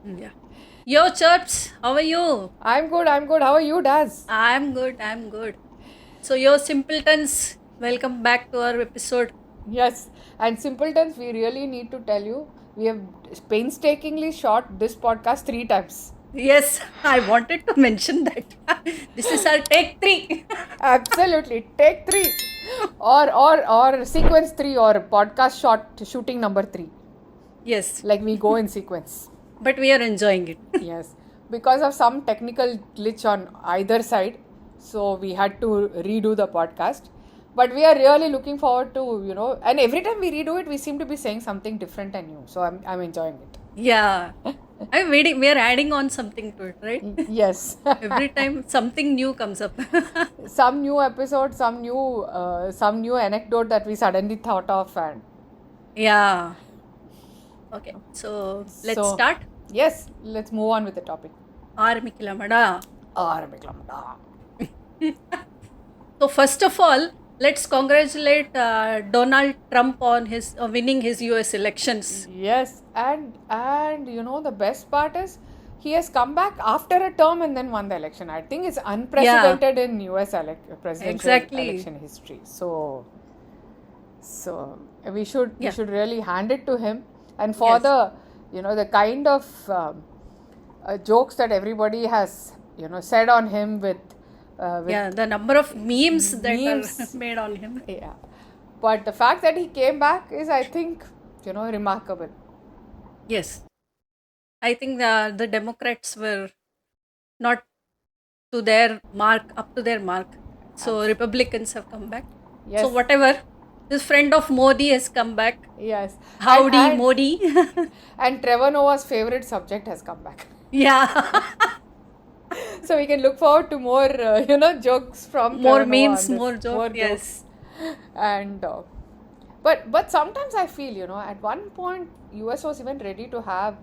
Yeah. Yo, Chirps, how are you? I'm good. How are you, Daz? I'm good. So, yo, simpletons, welcome back to our episode. Yes, and simpletons, we really need to tell you, we have painstakingly shot this podcast 3 times. Yes, I wanted to mention that. This is our take 3. Absolutely. Take 3. Or sequence 3 or podcast shot shooting number 3. Yes, Like we go in sequence. but we are enjoying it. Yes. Because of some technical glitch on either side, so we had to redo the podcast. But we are really looking forward to, and every time we redo it, we seem to be saying something different and new. So I'm enjoying it. Yeah. I'm waiting. We are adding on something to it, right? Yes. Every time something new comes up. Some new episode, some new anecdote that we suddenly thought of, and Yeah. Okay, so let's so start. yes, let's move on with the topic. Aramikkilamada. ஆரம்பிக்கலாம்டா. So first of all, let's congratulate Donald Trump on his winning his US elections. Yes, and the best part is he has come back after a term and then won the election. I think it's unprecedented in US presidential Exactly. election history. So we should really hand it to him, and for Yes. the kind of jokes that everybody has said on him with Yeah, the number of memes that Memes. are made on him. yeah. But the fact that he came back is, I think, remarkable. Yes. I think the Democrats were not to their mark, up to their mark. So Republicans have come back. Yes. So whatever, this friend of Modi has come back. Yes. Howdy, And- Modi. And Trevor Noah's favorite subject has come back. Yeah. So we can look forward to more, jokes from More Trevor Noah memes, on this. more jokes. Yes. And but sometimes I feel, at one point US was even ready to have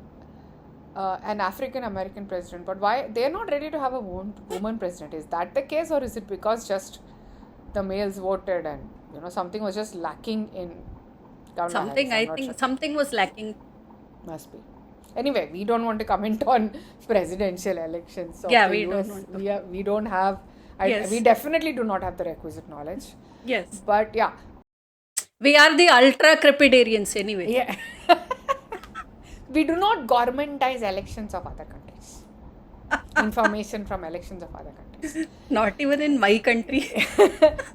an African American president, but why they're not ready to have a woman president? Is that the case, or is it because just the males voted and something was just lacking in Kamala Something, Harris? I I'm not think sure. something was lacking. Must be. Anyway, we don't want to comment on presidential elections. of Yeah, the we don't US. want to. We don't have. Yes. We definitely do not have the requisite knowledge. Yes. But yeah, We are the ultra crepidarians anyway. yeah. We do not governmentize elections of other countries. Information from elections of other countries. Not even in my country.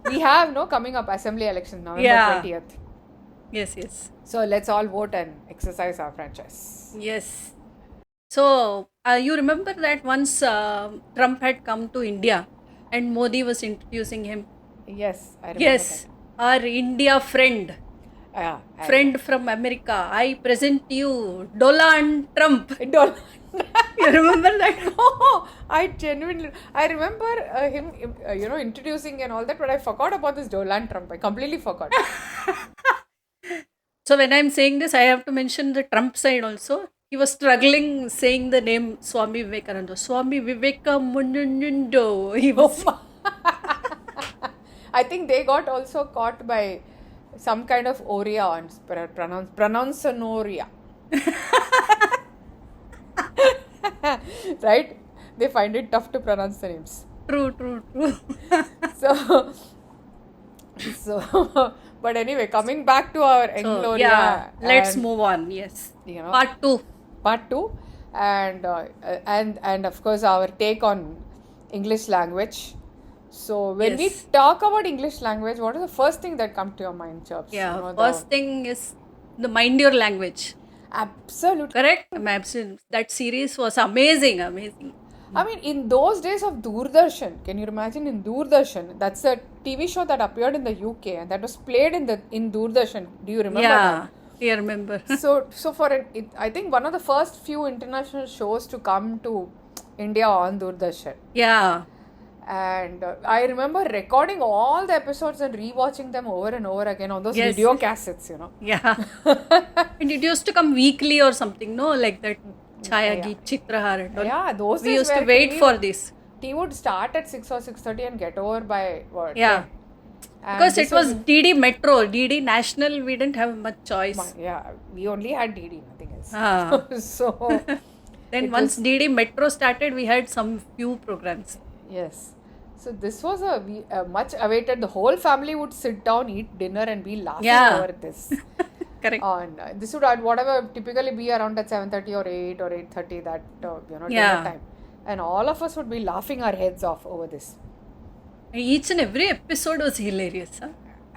We have coming up assembly elections November Yeah. 20th. Yes. So let's all vote and exercise our franchise. Yes. So you remember that once Trump had come to India and Modi was introducing him. Yes, I remember Yes, our India friend, that. Yeah, friend from America. I present you Donald Trump. Donald. You remember that? Oh, I remember him, introducing and all that, but I forgot about this Donald Trump. I completely forgot. So when I'm saying this, I have to mention the Trump side also. He was struggling saying the name Swami Vivekananda. Swami Vivekananda. He was. I think they got also caught by some kind of Oria on pronounce-noria. Right? They find it tough to pronounce the names. True. So, but anyway, coming back to our So, Engloria. yeah, let's and, move on. Yes. Part Part 2. 2, and of course our take on English language. So when we Yes. talk about English language, what is the first thing that comes to your mind, Chirps? Yeah, first thing is the Mind Your Language. Absolutely. Correct? That series was amazing. I mean, in those days of Doordarshan, can you imagine in Doordarshan? That's a TV show that appeared in the UK and that was played in Doordarshan. Do you remember that? Yeah, I remember. So I think one of the first few international shows to come to India on Doordarshan. Yeah. And I remember recording all the episodes and rewatching them over and over again on those Yes. video cassettes, Yeah. And it used to come weekly or something, no? Like that Chaya Geet, Chitrahar and all. Yeah, those We days used to where wait TV for this. Tea would start at 6 or 6:30 and get over by what? Yeah. 10. And Because this it was DD Metro, DD National, we didn't have much choice. Yeah, we only had DD, nothing else. Ah. So Then It once was- DD Metro started, we had some few programs. Yes. So this was a much awaited. The whole family would sit down, eat dinner, and be laughing Yeah. over this. Correct. On this would whatever typically be around at 7:30 or 8 or 8:30 that dinner Yeah. time, and all of us would be laughing our heads off over this. Each and every episode was hilarious. Huh?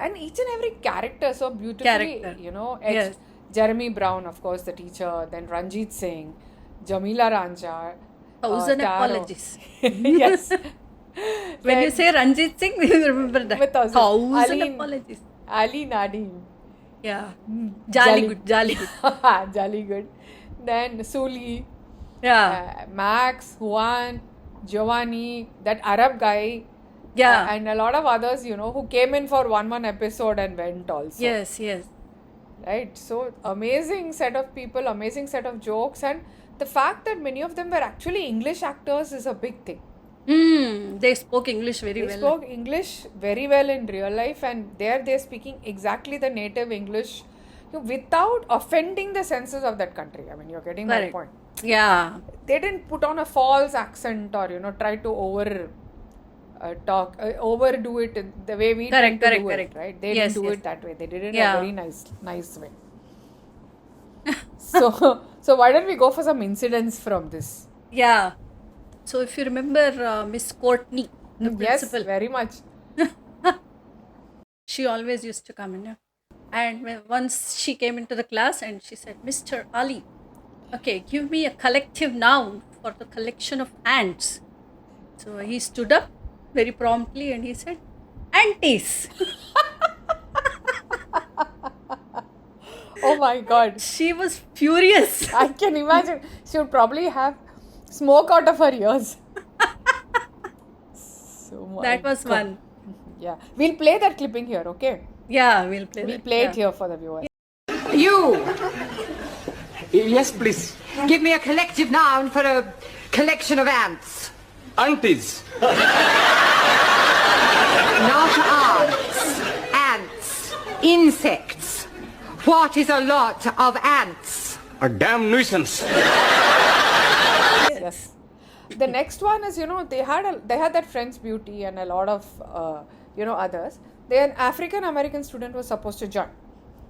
And each and every character so beautifully, Character. etched. Yes. Jeremy Brown, of course, the teacher, then Ranjit Singh, Jamila Rancha, 1,000 Taro. apologies. Yes. When you Then say Ranjit Singh, we remember that. With 1,000. 1,000 Aleen. apologies. Ali Nadim. Yeah. Jolly. Jolly good. Jolly good. Then Suli, Yeah. Max, Juan, Giovanni, that Arab guy, Yeah. and a lot of others, who came in for one episode and went also. Yes, yes. Right? So, amazing set of people, amazing set of jokes, and the fact that many of them were actually English actors is a big thing. They spoke English very They well. spoke English very well in real life, and there they're speaking exactly the native English without offending the senses of that country. I mean, you're getting my Correct. point. Yeah. They didn't put on a false accent or try to overdo it in the way we tend to do it, right? They Yes, didn't do yes. it that way. They did it in Yeah. a very nice way. So why don't we go for some incidents from this? Yeah. So if you remember Miss Courtney, the Yes, principal, very much. she always used to come in. Yeah. And once she came into the class and she said, Mr. Ali, okay, give me a collective noun for the collection of ants. So he stood up very promptly and he said, Antis. Oh my God. She was furious. I can imagine. She would probably have smoke out of her ears. That was one. Yeah. We'll play that clipping here, okay? Yeah, we'll play We'll that. play Yeah. it here for the viewers. You, Yes, please. give me a collective noun for a collection of ants. Aunties. Not ants. Ants. Insects. What is a lot of ants? A damn nuisance. Yes. The next one is, they had that French beauty and a lot of, others. An African American student was supposed to join.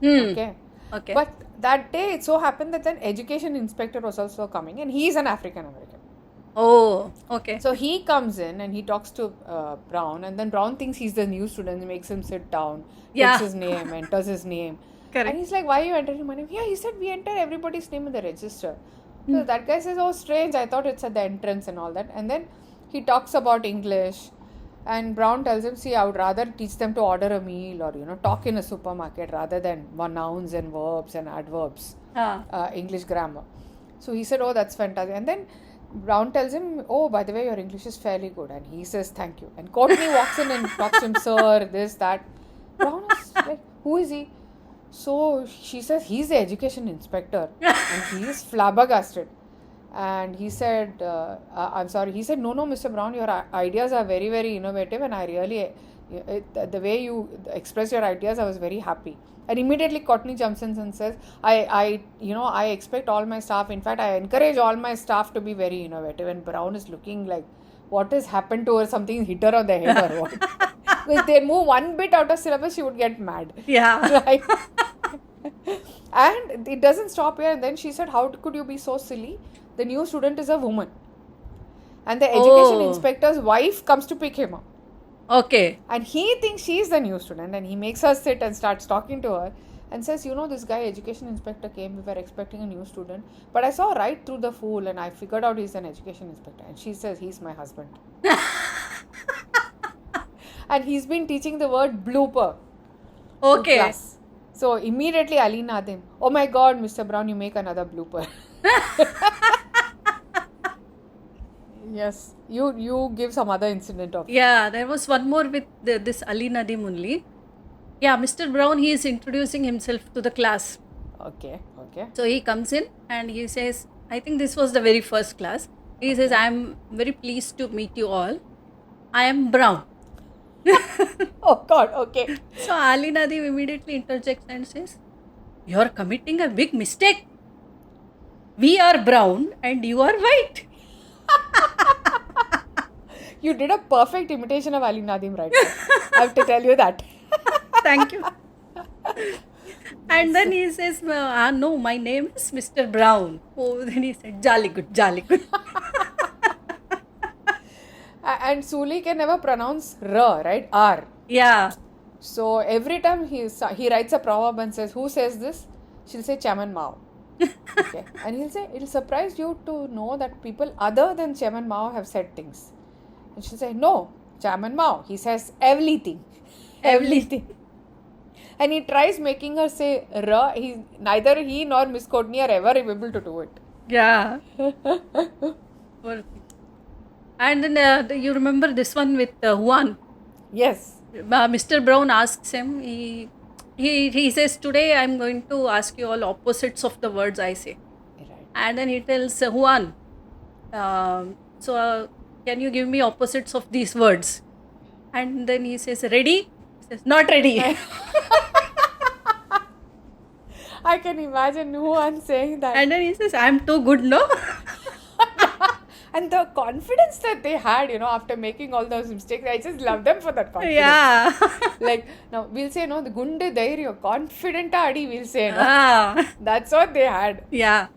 Okay. Okay. But that day it so happened that an education inspector was also coming, and he is an African American. Oh, okay. So he comes in and he talks to Brown, and then Brown thinks he's the new student, makes him sit down, Yeah. takes his name, enters his name. Correct. And he's like, why are you entering my name? Yeah, he said, we enter everybody's name in the register. So that guy says, oh, strange, I thought it's at the entrance and all that. And then he talks about English, and Brown tells him, see, I would rather teach them to order a meal or, talk in a supermarket rather than nouns and verbs and adverbs, English grammar. So he said, oh, that's fantastic. And then Brown tells him, oh, by the way, your English is fairly good. And he says, thank you. And Courtney walks in and talks to him, sir, this, that. Brown is like, who is he? So she says, he's the education inspector. And he is flabbergasted. And he said, I'm sorry. He said, no, Mr. Brown, your ideas are very, very innovative. And I really, the way you express your ideas, I was very happy. And immediately Courtney jumps in and says, I expect all my staff, in fact, I encourage all my staff to be very innovative. And Brown is looking like, what has happened to her? Something hit her on the head or what? If they move one bit out of syllabus, she would get mad. Yeah. Right? And it doesn't stop here. And then she said, how could you be so silly? The new student is a woman. And the education inspector's wife comes to pick him up. Okay. And he thinks she's the new student, and he makes her sit and starts talking to her and says, this guy, education inspector, came. We were expecting a new student. But I saw right through the fool and I figured out he's an education inspector. And she says, he's my husband. And he's been teaching the word blooper. to Okay. class. So immediately Ali Nadim, oh my God, Mr. Brown, you make another blooper. Yes, you give some other incident of. Yeah, there was one more with this Ali Nadim only. Yeah, Mr. Brown, he is introducing himself to the class. Okay. So he comes in and he says, I think this was the very first class. He says, I am very pleased to meet you all. I am Brown. Oh God, okay. So Ali Nadim immediately interjects and says, you are committing a big mistake. We are brown and you are white. You did a perfect imitation of Ali Nadim right now. I have to tell you that. Thank you. And then he says, no, my name is Mr. Brown. Oh, then he said, jolly good, jolly good. And Suli can never pronounce R, right? R. Yeah. So every time he writes a proverb and says, who says this? She'll say Chairman Mao. Okay. And he'll say, it'll surprise you to know that people other than Chairman Mao have said things. And she'll say, no, Chairman Mao, he says everything. Everything. And he tries making her say R. Neither he nor Miss Courtney are ever able to do it. Yeah. Poor thing. And then you remember this one with Juan. Yes. Mr. Brown asks him, he says, today I'm going to ask you all opposites of the words I say. Right. And then he tells Juan, can you give me opposites of these words? And then he says, ready? He says, not ready. I can imagine Juan saying that. And then he says, I'm too good, no? And the confidence that they had, after making all those mistakes, I just love them for that confidence. Yeah. Like, now we'll say, the gunde dhairya, confident adi, we'll say, Ah, That's what they had. yeah.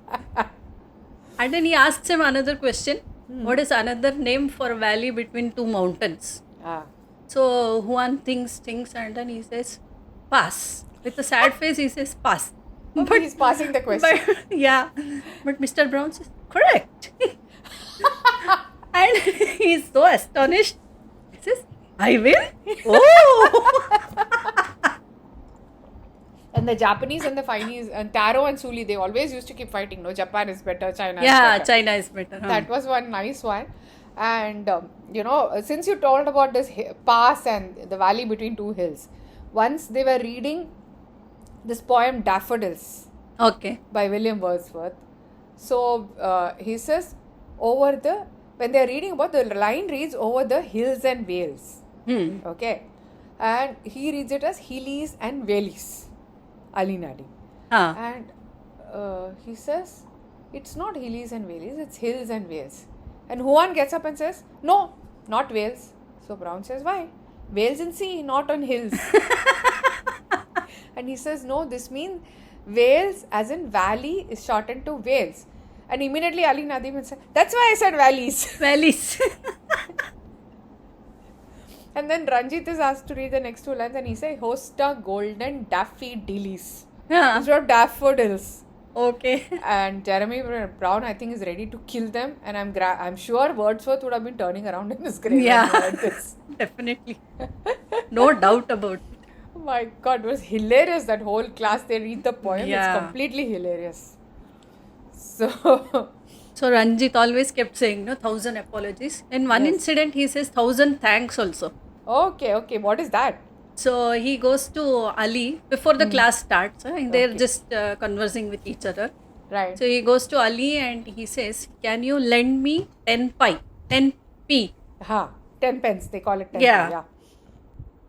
And then he asks him another question. What is another name for a valley between two mountains? Ah. So Juan thinks, and then he says, pass. With a sad face, he says, pass. But he's passing the question. But, yeah. But Mr. Brown says, correct. And he's so astonished. He says, I will? Oh! And the Japanese and the Chinese, and Taro and Suli, they always used to keep fighting. No, Japan is better, China is Yeah, better. China is better. Huh? That was one nice one. And, since you told about this pass and the valley between two hills, once they were reading this poem Daffodils Okay. by William Wordsworth. So, he says, when they're reading about, the line reads over the hills and vales. Okay. And he reads it as hillies and valleys. Ali Nadi. Huh. And he says, it's not hillies and valleys, it's hills and vales. And Juan gets up and says, no, not Wales. So Brown says, why? Wales in sea, not on hills. And he says, no, this means Wales as in valley is shortened to Wales. And immediately Ali Nadim said, that's why I said valleys. Valleys. And then Ranjit is asked to read the next two lines and he says, Hosta golden daffodils. Yeah. Instead of daffodils. Okay. And Jeremy Brown, I think, is ready to kill them. And I'm sure Wordsworth would have been turning around in his grave. Yeah. when he heard this. Definitely. No doubt about it. Oh my God, it was hilarious. That whole class, they read the poem. Yeah. It's completely hilarious. So, So Ranjit always kept saying, 1,000 apologies. In one incident, he says 1,000 thanks also. okay. What is that? So he goes to Ali before the class starts. And they're just conversing with each other. Right. So he goes to Ali and he says, can you lend me 10 p? 10 pence. They call it 10 Yeah. Yeah.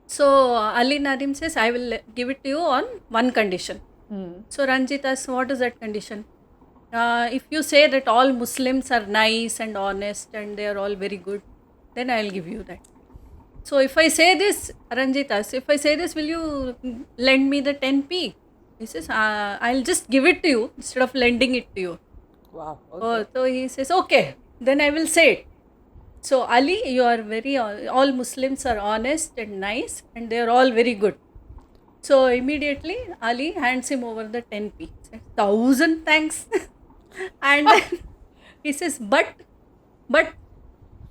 So Ali Nadim says, I will give it to you on one condition. So Ranjit asks, what is that condition? If you say that all Muslims are nice and honest and they are all very good, then I will give you that. So if I say this, Ranjit asks, if I say this, will you lend me the 10p? He says, I'll just give it to you instead of lending it to you. Wow. Okay. Oh, so he says, okay, then I will say it. So Ali, you are all Muslims are honest and nice and they are all very good. So immediately Ali hands him over the 10p. He says, 1,000 thanks. And then he says, but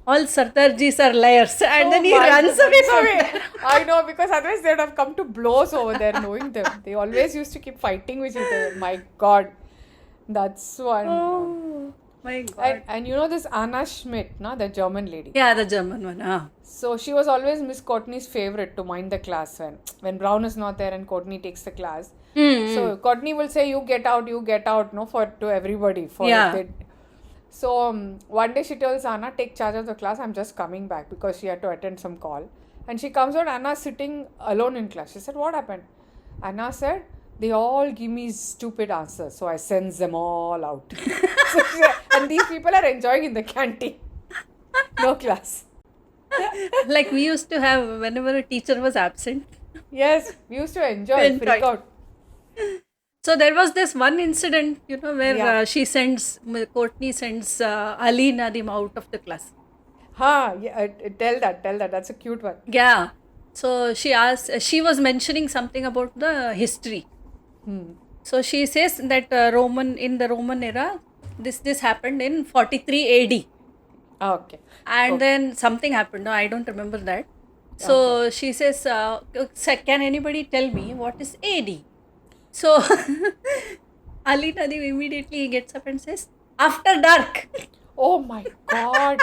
all Sardarjis are liars. And then he runs away from there. I know, because otherwise they would have come to blows over there knowing them. They always used to keep fighting with each other. My God. That's one. Oh my God. And this Anna Schmidt, the German lady. Yeah, the German one. So she was always Miss Courtney's favorite to mind the class when Brown is not there and Courtney takes the class. So Courtney will say, you get out, to everybody. Yeah. So one day she tells Anna, take charge of the class, I'm just coming back, because she had to attend some call. And she comes out, Anna's sitting alone in class. She said, what happened? Anna said, they all give me stupid answers, so I sends them all out. And these people are enjoying in the canteen. No class. Like we used to have whenever a teacher was absent. Yes, we used to enjoy, Enjoy. freak out. So there was this one incident, where Yeah. Courtney sends Ali Nadim out of the class. Yeah, tell that. That's a cute one. Yeah. So she was mentioning something about the history. So she says that in the Roman era, this happened in 43 AD. Okay. And then something happened. No, I don't remember that. So she says, can anybody tell me what is AD? So Ali Nadim immediately gets up and says, after dark. Oh my God.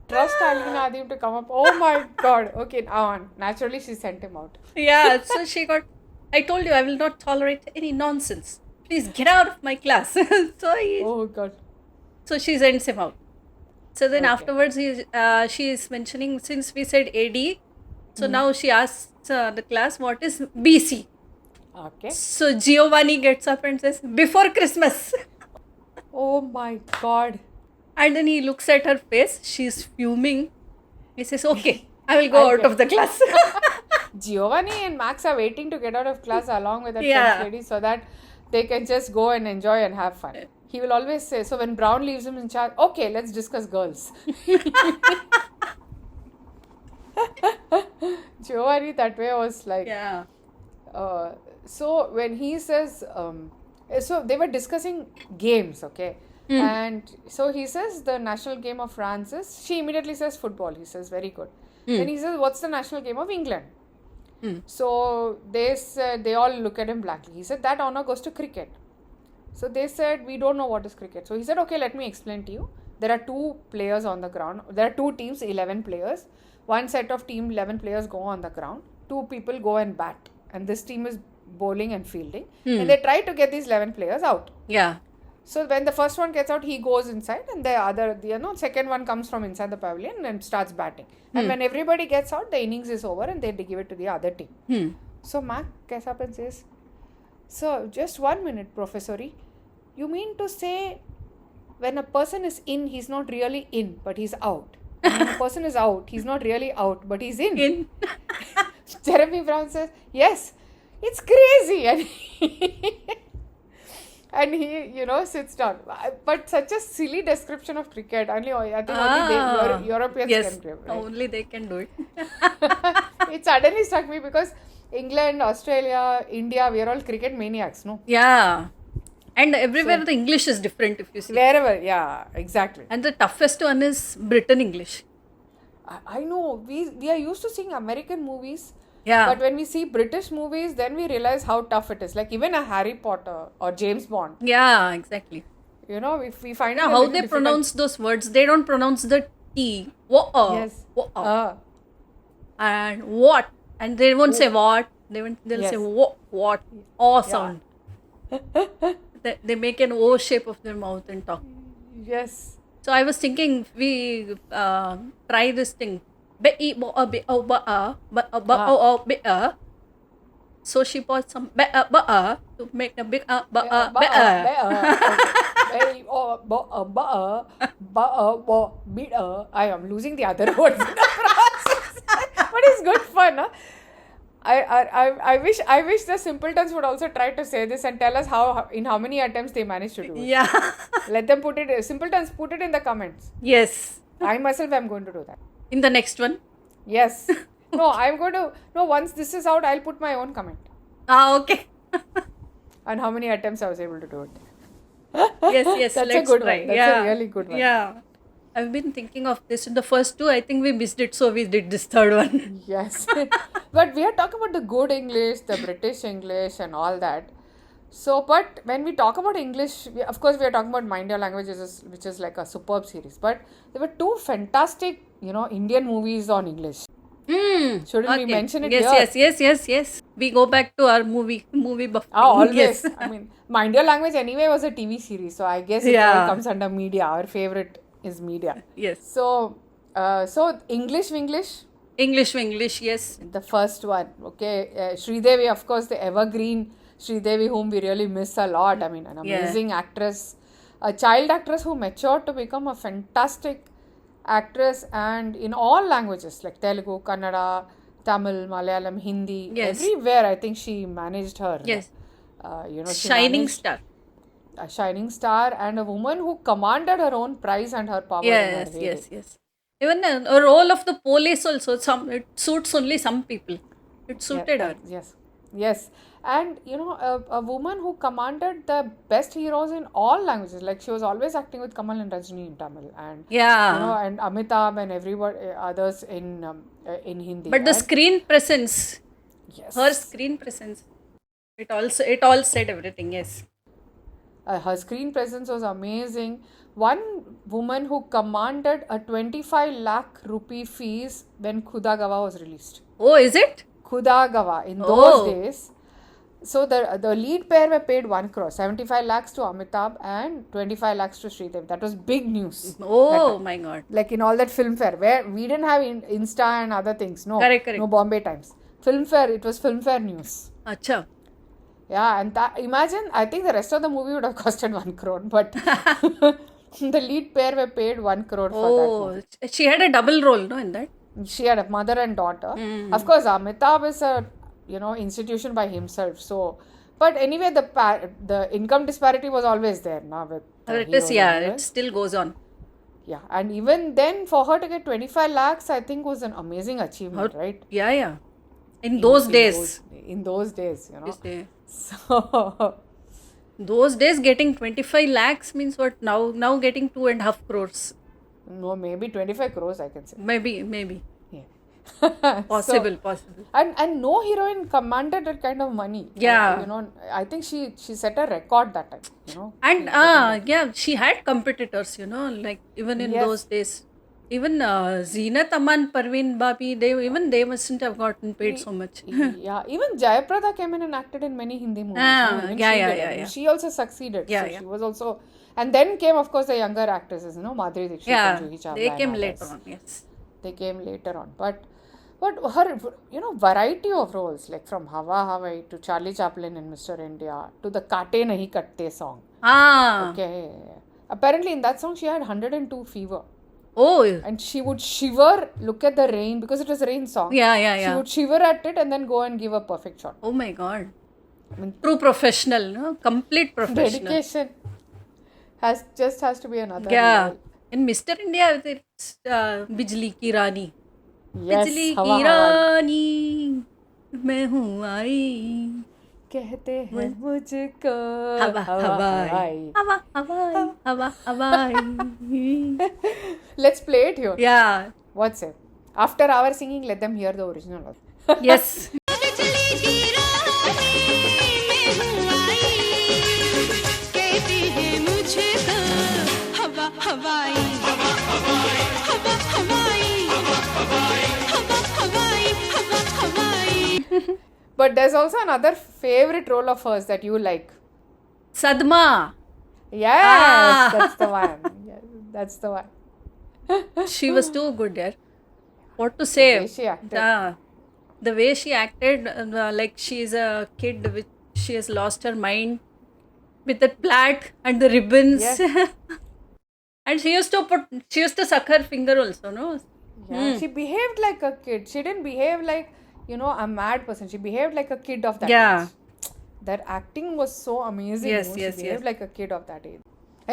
Trust Ali Nadim to come up. Oh my God. Okay, now on. Naturally, she sent him out. Yeah, so I told you I will not tolerate any nonsense. Please get out of my class. Oh God. So she sends him out. So then Okay. afterwards, she is mentioning, since we said AD, so now she asks the class, what is BC? Okay. So Giovanni gets up and says, before Christmas. Oh my God. And then he looks at her face. She's fuming. He says, okay, I will go I'll out get- of the class. Giovanni and Max are waiting to get out of class along with that Yeah. French lady so that they can just go and enjoy and have fun. He will always say, so when Brown leaves him in charge, okay, let's discuss girls. Giovanni that way was like, Yeah. so when he says, so they were discussing games, okay? And so he says the national game of France is, she immediately says football. He says, very good. Then he says, what's the national game of England? So they all look at him blankly. He said, that honor goes to cricket. So they said, we don't know what is cricket. So he said, okay, let me explain to you. There are 2 players on the ground. There are 2 teams, 11 players. One set of team, 11 players go on the ground. 2 people go and bat. And this team is bowling and fielding. And they try to get these 11 players out. Yeah. So when the first one gets out, he goes inside, and the second one comes from inside the pavilion and starts batting. And when everybody gets out, the innings is over and they give it to the other team. So Mac gets up and says, so just 1 minute, Professori. You mean to say when a person is in, he's not really in, but he's out. And when a person is out, he's not really out, but he's in. Jeremy Brown says, yes, it's crazy. And he, sits down. But such a silly description of cricket. I think only Europeans Yes, can give. Right? only they can do it. It suddenly struck me because England, Australia, India, we are all cricket maniacs, no? Yeah. And everywhere the English is different, if you see. Wherever, yeah, exactly. And the toughest one is Britain English. I know. We are used to seeing American movies. Yeah. But when we see British movies, then we realize how tough it is. Like even a Harry Potter or James Bond. Yeah, exactly. If we find Now, it a how little they difficult- pronounce those words, they don't pronounce the T. Wo-a. Yes. Wo-a. And what. And they won't say what. They'll Yes. say what. O sound. They make an O shape of their mouth and talk. Yes. So I was thinking we try this thing. Be bo a be o ba a ba o be a. So she bought some be a ba a to make a big a ba a be a. I am losing the other words in the process. But it's good fun, huh? I wish the simpletons would also try to say this and tell us in how many attempts they managed to do it. Yeah. Let them simpletons put it in the comments. Yes. I myself am going to do that. In the next one. Yes. Once this is out, I'll put my own comment Okay. on how many attempts I was able to do it. Yes. That's a let's good try. one. That's yeah. a really good one. Yeah. I've been thinking of this. In the first 2, I think we missed it, so we did this third one. Yes. But we are talking about the good English, the British English and all that. So, but when we talk about English, of course, we are talking about Mind Your Language, which is like a superb series. But there were 2 fantastic, Indian movies on English. Shouldn't we mention it here? Yes. We go back to our movie buff. Always. Yes. I mean, Mind Your Language anyway was a TV series. So, I guess it Yeah. all comes under media. Our favorite is media. Yes. So English, English, yes. the first one. Okay. Sridevi, of course, the evergreen Sridevi, whom we really miss a lot. I mean, an Yeah. amazing actress, a child actress who matured to become a fantastic actress, and in all languages like Telugu, Kannada, Tamil, Malayalam, Hindi, Yes. everywhere. I think she managed her. Yes. She Shining managed star. a shining star and a woman who commanded her own price and her power. Yes, in her yes, heyday. yes. Even a role of the police also. It suits only some people. It suited her. Yes. And a woman who commanded the best heroes in all languages. Like she was always acting with Kamal and Rajini in Tamil, and Yeah. and Amitabh and everybody others in Hindi. But the And- screen presence, yes, her screen presence, it all said everything. Yes. her screen presence was amazing. One woman who commanded a 25 lakh rupee fees when Khuda Gawah was released. Oh, is it? Khuda Gawah in Oh. those days. So the lead pair were paid 1 crore, 75 lakhs to Amitabh and 25 lakhs to Sridevi. That was big news. Oh my God. Like in all that film fair where we didn't have Insta and other things. No, Correct. no Bombay Times. Film fair, it was film fair news. Acha. Yeah, and imagine, I think the rest of the movie would have costed 1 crore, but the lead pair were paid 1 crore for that movie. Oh, she had a double role, no, in that. She had a mother and daughter. Of course, Amitabh is a institution by himself. So, but anyway, the income disparity was always there now with the It is, heroes and yeah, it heroines. still goes on. Yeah, and even then, for her to get 25 lakhs, I think was an amazing achievement, right? Yeah, yeah. In those days. In those days, This day. So, Those days getting 25 lakhs means what? Now getting 2.5 crores. no, maybe 25 crores, I can say. Maybe. Yeah. Possible. And no heroine commanded that kind of money. Yeah. I think she set a record that time, And yeah, she had competitors, like even in Yes. those days. Even Zeenat Aman, Parveen Babi, they mustn't have gotten paid so much. Yeah, even Jayaprada came in and acted in many Hindi movies. Ah, Even yeah, she yeah, did. yeah, I mean, yeah. She also succeeded. Yeah, So yeah. she was also, and then came of course the younger actresses, Madhuri Dixit Yeah, and Juhi Chawla they and came others. later on, yes. They came later on, but her variety of roles, like from Hawa Hawai to Charlie Chaplin in Mr. India to the Kaate Nahi Katte song. Ah, Okay, apparently in that song she had 102 fever. oh, And she would shiver, look at the rain, because it was a rain song. yeah. She would shiver at it and then go and give a perfect shot. Oh my God. I mean, True professional, no? Complete professional. dedication has to be another Yeah. level. In Mr. India, it's Bijli Ki Rani. Yes, बिजली Hawa की Hawai. रानी मैं हूँ आई कहते हैं मुझको हवा हवाई हवा हवाई हवा हवाई. Let's play it here. Yeah. What's it? After our singing, let them hear the original. Yes. बिजली की रानी मैं हूँ आई कहती है मुझको हवा हवाई हवा हवाई हवा हवाई. But there's also another favorite role of hers that you like. Sadma. Yes, Ah. that's the one. Yes, that's the one. She was too good there. What to say? The way she acted. The way she acted, like she is a kid which she has lost her mind with the plait and the ribbons. Yes. And she used to suck her finger also, no? Yeah, she behaved like a kid. She didn't behave like, a mad person. She behaved like a kid of that Yeah. age. That acting was so amazing. Yes, She yes, behaved yes. like a kid of that age.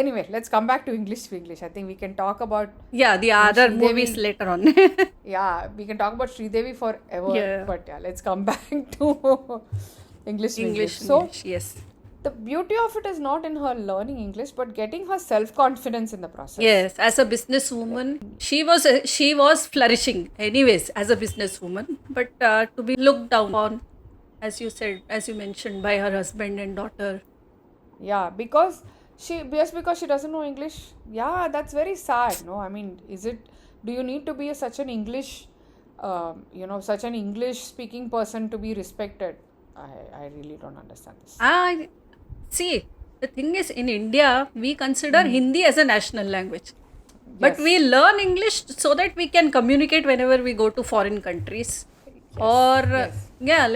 Anyway, let's come back to English. I think we can talk about, Yeah, the other Sridevi- movies later on. we can talk about Sridevi forever. Yeah. But yeah, let's come back to English. So, English, yes. the beauty of it is not in her learning English, but getting her self-confidence in the process. Yes, as a businesswoman, she was flourishing anyways as a businesswoman, but to be looked down on, as you mentioned, by her husband and daughter. Yeah, because she doesn't know English. Yeah, that's very sad. No, I mean, do you need to be such an English speaking person to be respected? I really don't understand this. See, the thing is, in India, we consider Hindi as a national language. But Yes. we learn English so that we can communicate whenever we go to foreign countries. Or, yes. yeah,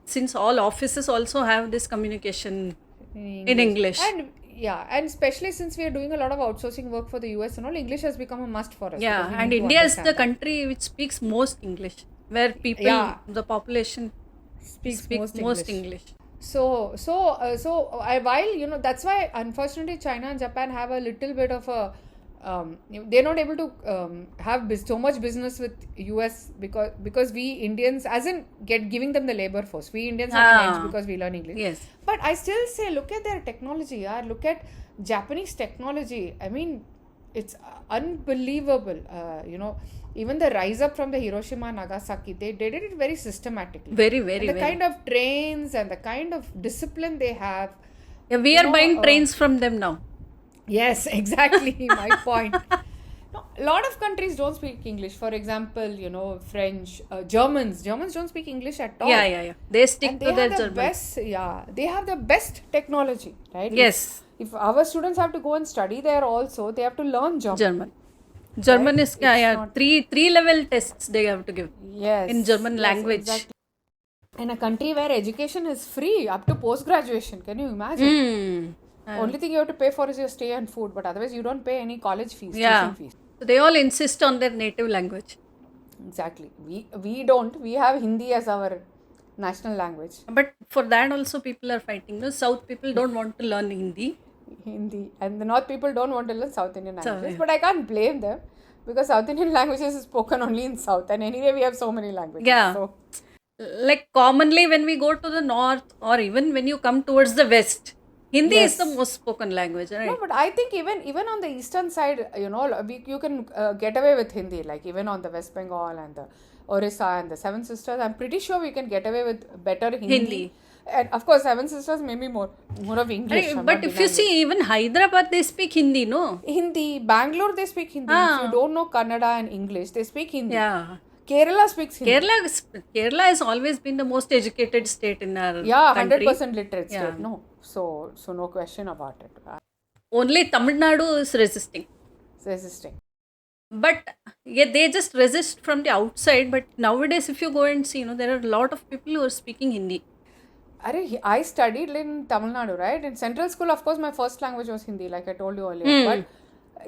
since all offices also have this communication in English. And yeah, and especially since we are doing a lot of outsourcing work for the US and all, English has become a must for us. Yeah, because we and need to India is understand the that. country which speaks most English, where people, Yeah. the population Speaks speak most most English. English. While that's why unfortunately China and Japan have a little bit of a they're not able to have so much business with US because we Indians, as in giving them the labor force, we Indians have an edge Ah. because we learn English. Yes. But I still say, look at their technology. Yeah, look at Japanese technology. I mean, it's unbelievable. Even the rise up from the Hiroshima and Nagasaki, they did it very systematically. Very, very, And the very. kind of trains and the kind of discipline they have. Yeah, we are buying trains from them now. Yes, exactly. My point. No, a lot of countries don't speak English. For example, French, Germans. Germans don't speak English at all. Yeah. They stick And to they their have the German. best. Yeah, they have the best technology, right? Yes, If our students have to go and study there also, they have to learn German. German. German is It's not- three level tests they have to give Yes. in German yes, language. Exactly. In a country where education is free up to post graduation, can you imagine? Only thing you have to pay for is your stay and food, but otherwise you don't pay any college fees, Yeah. tuition fees. So they all insist on their native language. Exactly. We don't. We have Hindi as our national language. But for that also people are fighting. No, South people don't want to learn Hindi. Hindi. And the North people don't want to learn South Indian languages. yeah. But I can't blame them because South Indian languages is spoken only in South. And anyway, we have so many languages. Yeah. So, Like commonly when we go to the north or even when you come towards the west, Hindi is Yes. the most spoken language, right? no, but I think even on the eastern side, you can get away with Hindi. Like even on the West Bengal and the Orissa and the Seven Sisters, I'm pretty sure we can get away with better Hindi. And of course, Seven Sisters maybe more of English. I'm But not if you denying see even Hyderabad, they speak Hindi, no? it. Hindi, Bangalore, they speak Hindi. If you don't know Kannada and English, they speak Hindi. Yeah. Kerala speaks Hindi. Kerala has always been the most educated state in our Yeah, country. 100% literate Yeah. state. No, so no question about it. Only Tamil Nadu is resisting. It's resisting. But yeah, they just resist from the outside. But nowadays, if you go and see, there are a lot of people who are speaking Hindi. I studied in Tamil Nadu, right? In central school, of course, my first language was Hindi, like I told you earlier. But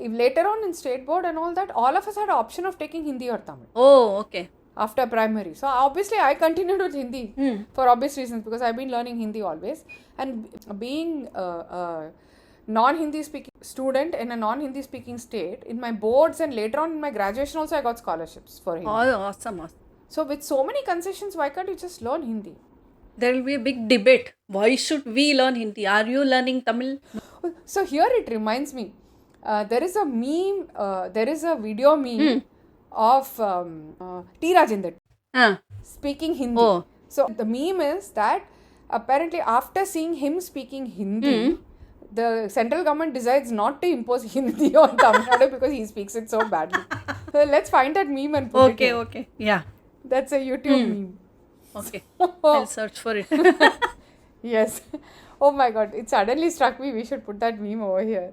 if later on in state board and all that, all of us had the option of taking Hindi or Tamil Oh, okay. after primary. So obviously, I continued with Hindi for obvious reasons because I've been learning Hindi always. And being a non-Hindi speaking student in a non-Hindi speaking state, in my boards and later on in my graduation also, I got scholarships for Hindi. Oh, awesome. So with so many concessions, why can't you just learn Hindi? There will be a big debate. Why should we learn Hindi? Are you learning Tamil? So here it reminds me, there is a meme, there is a video meme of T. Rajendra Ah, speaking Hindi. Oh. So the meme is that apparently after seeing him speaking Hindi, the central government decides not to impose Hindi on Tamil Nadu because he speaks it so badly. So let's find that meme and put it here. okay. Yeah. That's a YouTube meme. Okay. I'll search for it. Yes. Oh my god, it suddenly struck me we should put that meme over here.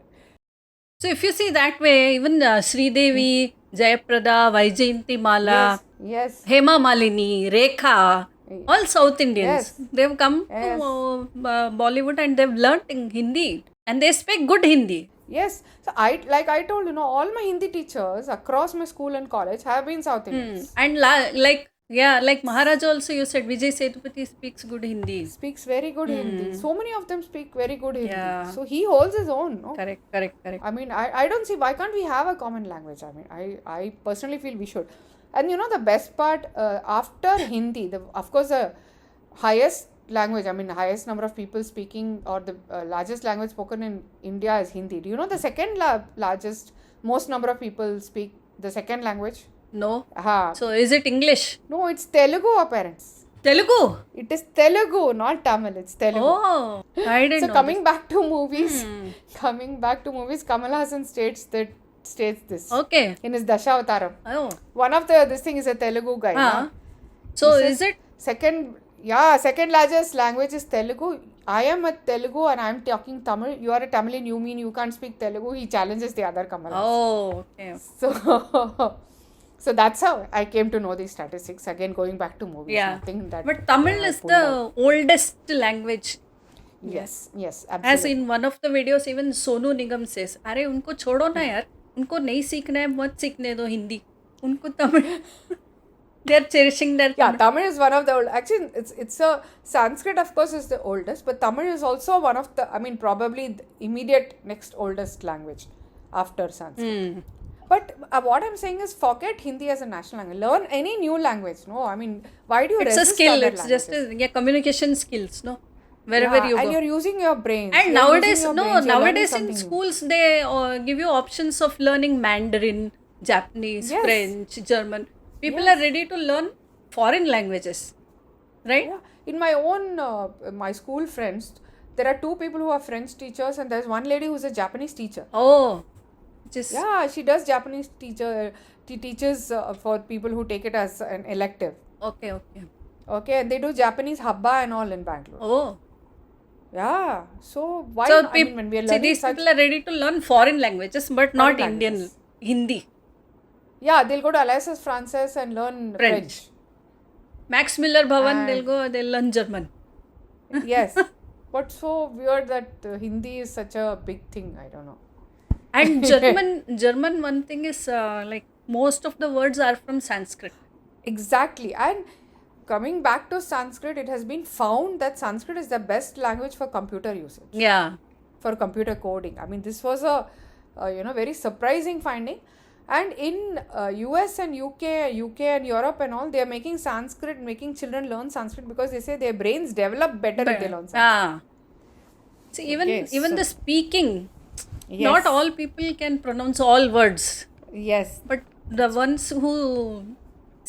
So if you see that way, even Sridevi, Jayaprada, Vaijayanti Mala, Yes. Hema Malini, Rekha, all South Indians. Yes. They've come Yes. to Bollywood and they've learnt in Hindi. And they speak good Hindi. Yes. So I told all my Hindi teachers across my school and college have been South Indians. And like Maharaja also, you said Vijay Sethupathi speaks good Hindi. Speaks very good Hindi. So many of them speak very good Hindi. Yeah. So he holds his own. No? Correct. I mean, I don't see why can't we have a common language. I mean, I personally feel we should. And the best part after Hindi, of course, the highest language, I mean, the highest number of people speaking or the largest language spoken in India is Hindi. Do you know the second largest, most number of people speak the second language? No. Aha. So is it English? No, it's Telugu apparently. Telugu? It is Telugu, not Tamil. It's Telugu. Oh, I didn't So know. coming back to movies, Kamal Hassan states this Okay. in his Dashavataram. Oh. One of this thing is a Telugu guy. Ah. na? So He is says it? second largest language is Telugu. I am a Telugu and I am talking Tamil. You are a Tamilian. You mean you can't speak Telugu? He challenges the other Kamal Hassan. Oh, okay. So that's how I came to know these statistics. Again, going back to movies. Yeah. Nothing that, But Tamil I is pulled the out. oldest language. Yes, As absolutely. in one of the videos, even Sonu Nigam says, अरे उनको छोड़ो ना यार, उनको नहीं सीखना है, मत सीखने दो हिंदी, उनको Tamil. They are cherishing their Yeah, Tamil. Tamil is one of the old. Actually, it's a Sanskrit, of course, is the oldest, but Tamil is also one of the. I mean, probably the immediate next oldest language after Sanskrit. But what I'm saying is, forget Hindi as a national language. Learn any new language. No, I mean, why do you It's a resist skill. other It's just languages? communication skills. No, wherever Yeah, you and go. you're using your brains. And You're nowadays, using your no, brains, you're learning nowadays in something new. schools they give you options of learning Mandarin, Japanese, Yes. French, German. People Yes. are ready to learn foreign languages, right? Yeah. In my own my school friends, there are two people who are French teachers, and there's one lady who's a Japanese teacher. Oh, just Yeah, she does Japanese teacher. She teaches for people who take it as an elective. okay. Okay, and they do Japanese habba and all in Bangalore. Oh, Yeah, so why? so I mean, when we are see, learning these such, people are ready to learn foreign languages, but not Foreign Indian languages. Hindi. yeah, they'll go to Alliances Francaise and learn French. Max Miller Bhavan, And- they'll learn German. Yes, what's so weird that Hindi is such a big thing? I don't know. And German, one thing is like most of the words are from Sanskrit. Exactly. And coming back to Sanskrit, it has been found that Sanskrit is the best language for computer usage, Yeah. for computer coding. I mean, this was a very surprising finding. And in US and UK and Europe and all, they are making Sanskrit, making children learn Sanskrit because they say their brains develop better if they learn Sanskrit. Ah. See, even Okay, the speaking, Yes. not all people can pronounce all words, Yes. but the ones who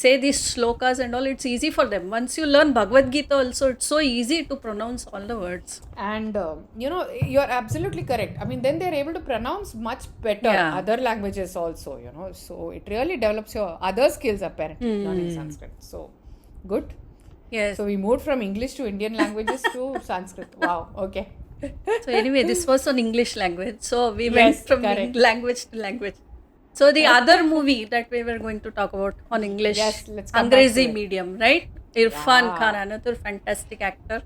say these shlokas and all, it's easy for them. Once you learn Bhagavad Gita also, it's so easy to pronounce all the words. And you're absolutely correct. I mean, then they're able to pronounce much better Yeah. other languages also, so it really develops your other skills apparently, learning Sanskrit. So good. Yes. So we moved from English to Indian languages to Sanskrit. Wow. Okay. So anyway, this was on English language. So we Yes, went from correct. language to language. So the other movie that we were going to talk about on English, Yes, let's come back to Angrezi it. medium, right? Irfan Yeah. Khan, another fantastic actor.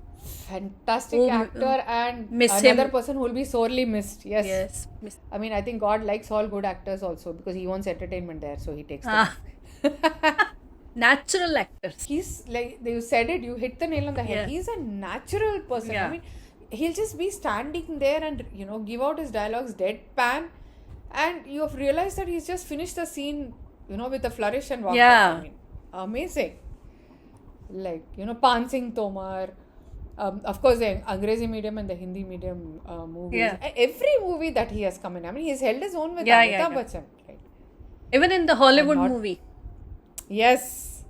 Fantastic Oh, actor and miss another him. person who will be sorely missed. Yes. Yes. I mean, I think God likes all good actors also because he wants entertainment there, so he takes them. Ah. Natural actors. He's like, you said it, you hit the nail on the head. Yeah. He's a natural person. Yeah. I mean, he'll just be standing there and give out his dialogues deadpan, and you have realized that he's just finished the scene with a flourish and walk Yeah. out. I mean, amazing. Like Pan Singh Tomar, of course the Angrezi medium and the Hindi medium movies. Yeah. Every movie that he has come in, I mean, he's held his own with Yeah, Amitabh yeah. Bachchan, right? Even in the Hollywood not- movie. Yes,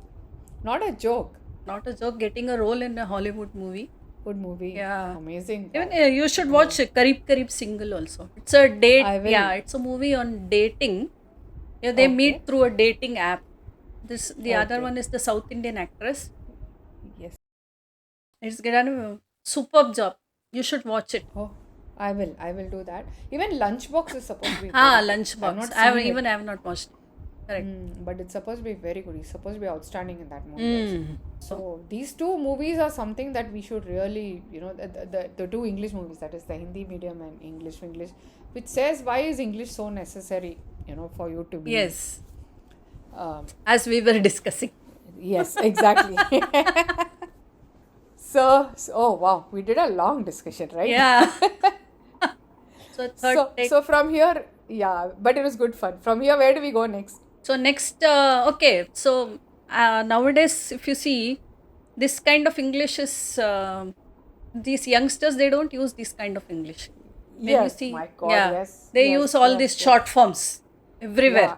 not a joke. Not a joke, getting a role in a Hollywood movie. Good movie. Yeah. Amazing. Even you should watch Karib Karib Single also. It's a date. I will. Yeah, it's a movie on dating. Yeah, they meet through a dating app. The other Okay. one is the South Indian actress. Yes. It's done a superb job. You should watch it. Oh, I will do that. Even Lunchbox is supposed to be. Ah, very good. I've Lunchbox. not I seen it. have not watched it. Correct. But it's supposed to be very good. He's supposed to be outstanding in that movie. So these two movies are something that we should really, the two English movies, that is the Hindi medium and English, which says why is English so necessary, for you to be. Yes. Um, As we were discussing. yes, exactly. So, oh wow, we did a long discussion, right? Yeah. So third So, take. so from here, yeah, but it was good fun. From here, where do we go next? So next, okay. So nowadays, if you see, this kind of English is these youngsters. They don't use this kind of English. When Yes, you see, my God, yeah, yes, they yes, use all yes, these yes. short forms everywhere. Yeah.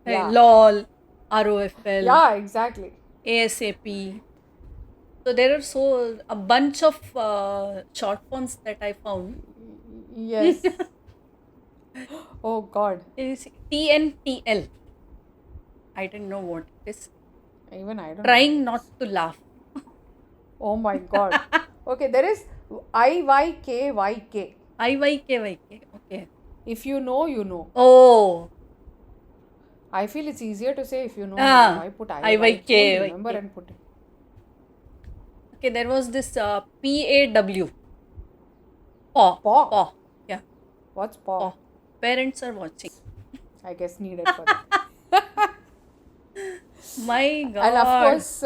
Hey, Yeah. LOL, ROFL, Yeah, exactly. ASAP. So there are a bunch of short forms that I found. Yes. Oh God. Is TNTL. I didn't know what it is. Even I don't. Trying not to laugh. Oh my God. Okay, there is IYKYK. IYKYK. Okay. If you know, you know. Oh. I feel it's easier to say if you know. Ah, I put IYK, I won't remember IYK. and put it. Okay, there was this PAW. Paw. Paw. Paw. Yeah, What's paw? paw. Parents are watching. I guess needed for that. My God. And of course,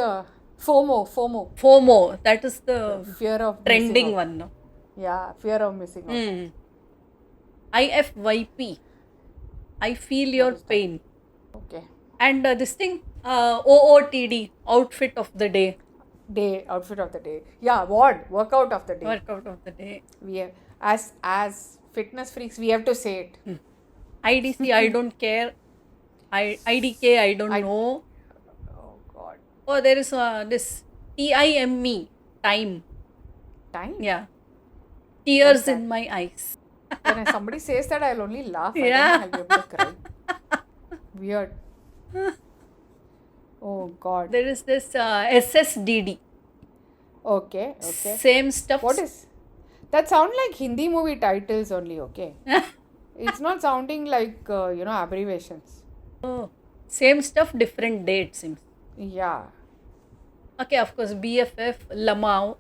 FOMO. FOMO. That is the Fear of trending missing out. one. No? Yeah, fear of missing out. Hmm. IFYP. I feel your pain. Okay. And this thing, OOTD, outfit of the day, Outfit of the day. Yeah, workout of the day. workout of the day. We have, as fitness freaks, we have to say it. IDC, I don't care. IDK, I don't I- know. Oh God. Oh, there is this TIME, time. Time? Yeah. Tears What's that? in my eyes. When somebody says that, I'll only laugh. Yeah. I don't think I'll be able to cry. Weird. Oh God. There is this SSDD. Okay. Same stuff. What is that? Sound like Hindi movie titles only. Okay. It's not sounding like abbreviations. Oh, same stuff, different date seems. Yeah. Okay, of course, BFF, Lamau.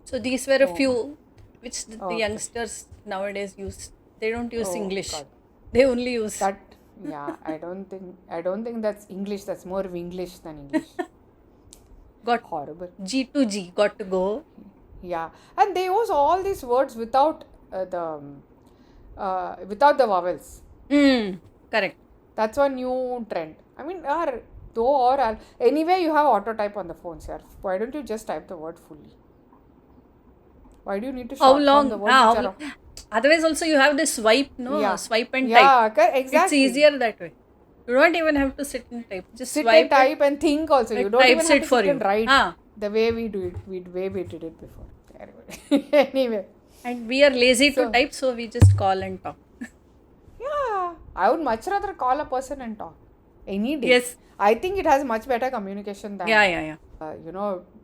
So these were a few which the Okay. youngsters nowadays use. They don't use Oh, English. God. They only use. That. Yeah. I don't think that's English. That's more of English than English. Got Horrible. G to G, got to go. Yeah, and they use all these words without the vowels. Correct. That's one new trend. I mean, anyway, you have auto type on the phones here. Why don't you just type the word fully? Why do you need to How short form long? the words which are Otherwise, also you have this swipe, no? Yeah. Swipe and Yeah, type. exactly. It's easier that way. You don't even have to sit and type. Just Sit swipe and type and think also. You it don't even types have it to for sit you. and write Ah. the way we do it. Way we did it before. Anyway. And we are lazy to So- type, so we just call and talk. Yeah, I would much rather call a person and talk any day. Yes. I think it has much better communication than Yeah.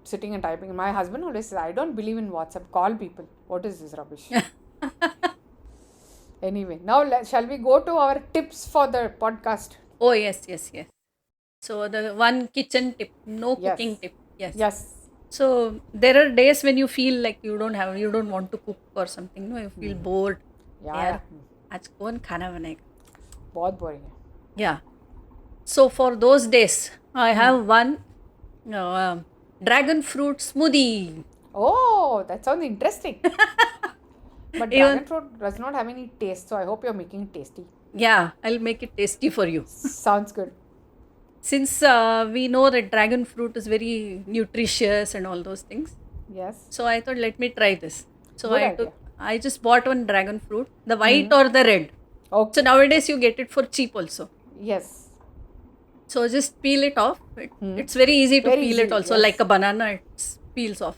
sitting and typing. My husband always says, I don't believe in WhatsApp. Call people. What is this rubbish? Anyway, now shall we go to our tips for the podcast? Oh, yes. So the one kitchen tip, no Yes. cooking tip. Yes. Yes. So there are days when you feel like you don't want to cook or something. No, you feel bored. Yeah. यार, आज कौन खाना बनाएगा? बहुत boring है. Yeah. So for those days, I have one dragon fruit smoothie. Oh, that sounds interesting. But dragon fruit does not have any taste, so I hope you're making it tasty. Yeah, I'll make it tasty for you. Sounds good. Since we know that dragon fruit is very nutritious and all those things, Yes. so I thought let me try this. So Good idea. I just bought one dragon fruit, the white or the red. Okay. So nowadays you get it for cheap also. Yes. So just peel it off. It's very easy to Very peel easy, it also, yes. like a banana, it peels off.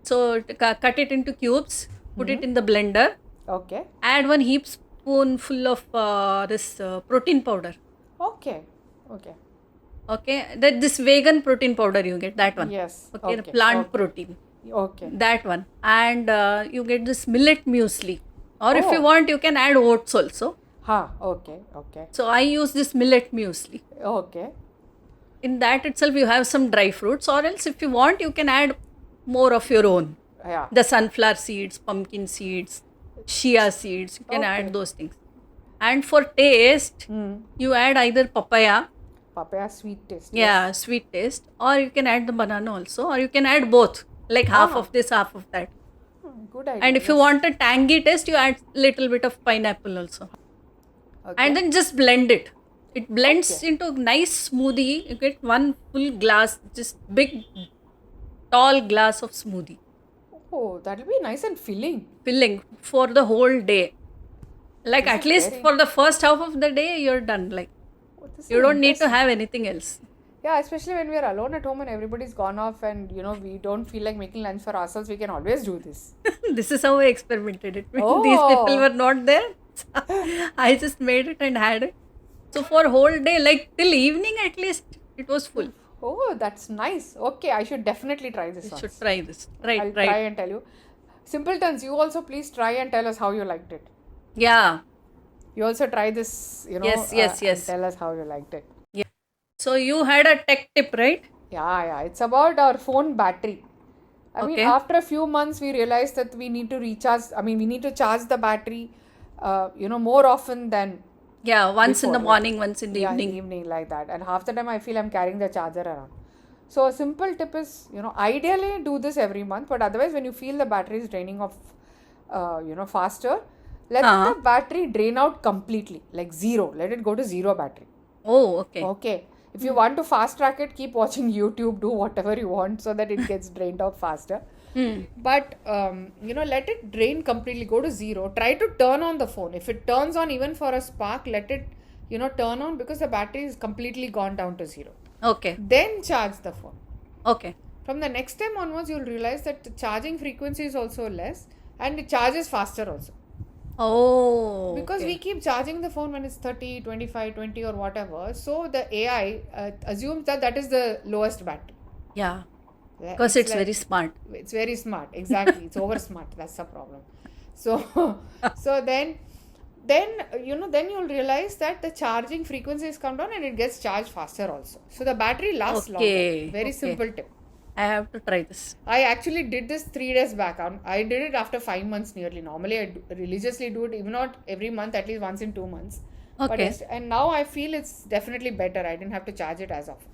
So cut it into cubes, put it in the blender, Okay. add one heap spoonful of this protein powder. Okay. Okay, this vegan protein powder you get, that one. Yes. Okay, the plant protein, Okay. that one. And you get this millet muesli. Or if you Oh. want, you can add oats also. Okay. So I use this millet muesli. Okay. In that itself, you have some dry fruits, or else if you want, you can add more of your own. Yeah. The sunflower seeds, pumpkin seeds, chia seeds, you can Okay. add those things. And for taste, you add either papaya, Papaya sweet taste. yeah, sweet taste, or you can add the banana also, or you can add both, like half of this, half of that. Good idea. And if you want a tangy taste, you add little bit of pineapple also. Okay. And then just blend it. It blends into nice smoothie. You get one full glass, just big, tall glass of smoothie. Oh, that'll be nice and filling. Filling for the whole day. Like This at is least very- for the first half of the day, you're done. Like Oh, this you is don't need to interesting. have anything else. Yeah, especially when we're alone at home and everybody's gone off and we don't feel like making lunch for ourselves, we can always do this. This is how I experimented it. When Oh. these people were not there, I just made it and had it. So for whole day, like till evening at least, it was full. Oh, that's nice. Okay, I should definitely try this You once. should try this. Right, I'll right. try and tell you. Simpletons, you also please try and tell us how you liked it. Yeah. You also try this, Yes, yes, and yes. tell us how you liked it. Yeah. So you had a tech tip, right? Yeah. It's about our phone battery. I mean, Okay. after a few months, we realized that we need to recharge. I mean, we need to charge the battery, more often than Yeah, once in the before, like, morning, once in the yeah, evening. like that. And half the time, I feel I'm carrying the charger around. So a simple tip is, ideally do this every month. But otherwise, when you feel the battery is draining off, faster, let Uh-huh. the battery drain out completely, like zero. Let it go to zero battery. Oh, okay. Okay. If you want to fast track it, keep watching YouTube, do whatever you want so that it gets drained off faster. But, let it drain completely, go to zero. Try to turn on the phone. If it turns on even for a spark, let it, turn on because the battery is completely gone down to zero. Okay. Then charge the phone. Okay. From the next time onwards, you'll realize that the charging frequency is also less and it charges faster also. Oh. Because okay. we keep charging the phone when it's 30, 25, 20 or whatever. So the AI assumes that is the lowest battery. Yeah. Because it's like- very smart. It's very smart. Exactly. It's over smart. That's the problem. So, then you'll realize that the charging frequencies come down and it gets charged faster also. So the battery lasts Okay, longer. Very okay. simple tip. I have to try this. I actually did this 3 days back. I did it after 5 months nearly. Normally, I religiously do it, if not every month, at least once in 2 months. But Okay. and now I feel it's definitely better. I didn't have to charge it as often.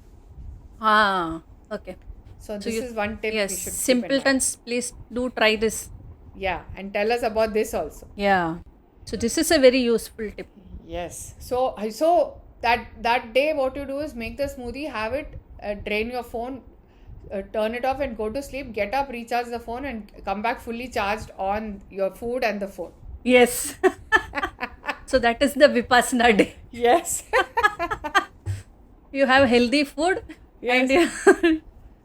Okay. So So this you- is one tip Yes, we should keep in mind. simpletons, please do try this. Yeah, and tell us about this also. Yeah. So this is a very useful tip. Yes. So that day, what you do is make the smoothie, have it, drain your phone, turn it off, and go to sleep. Get up, recharge the phone, and come back fully charged on your food and the phone. Yes. So that is the Vipassana day. Yes. You have healthy food and Yes.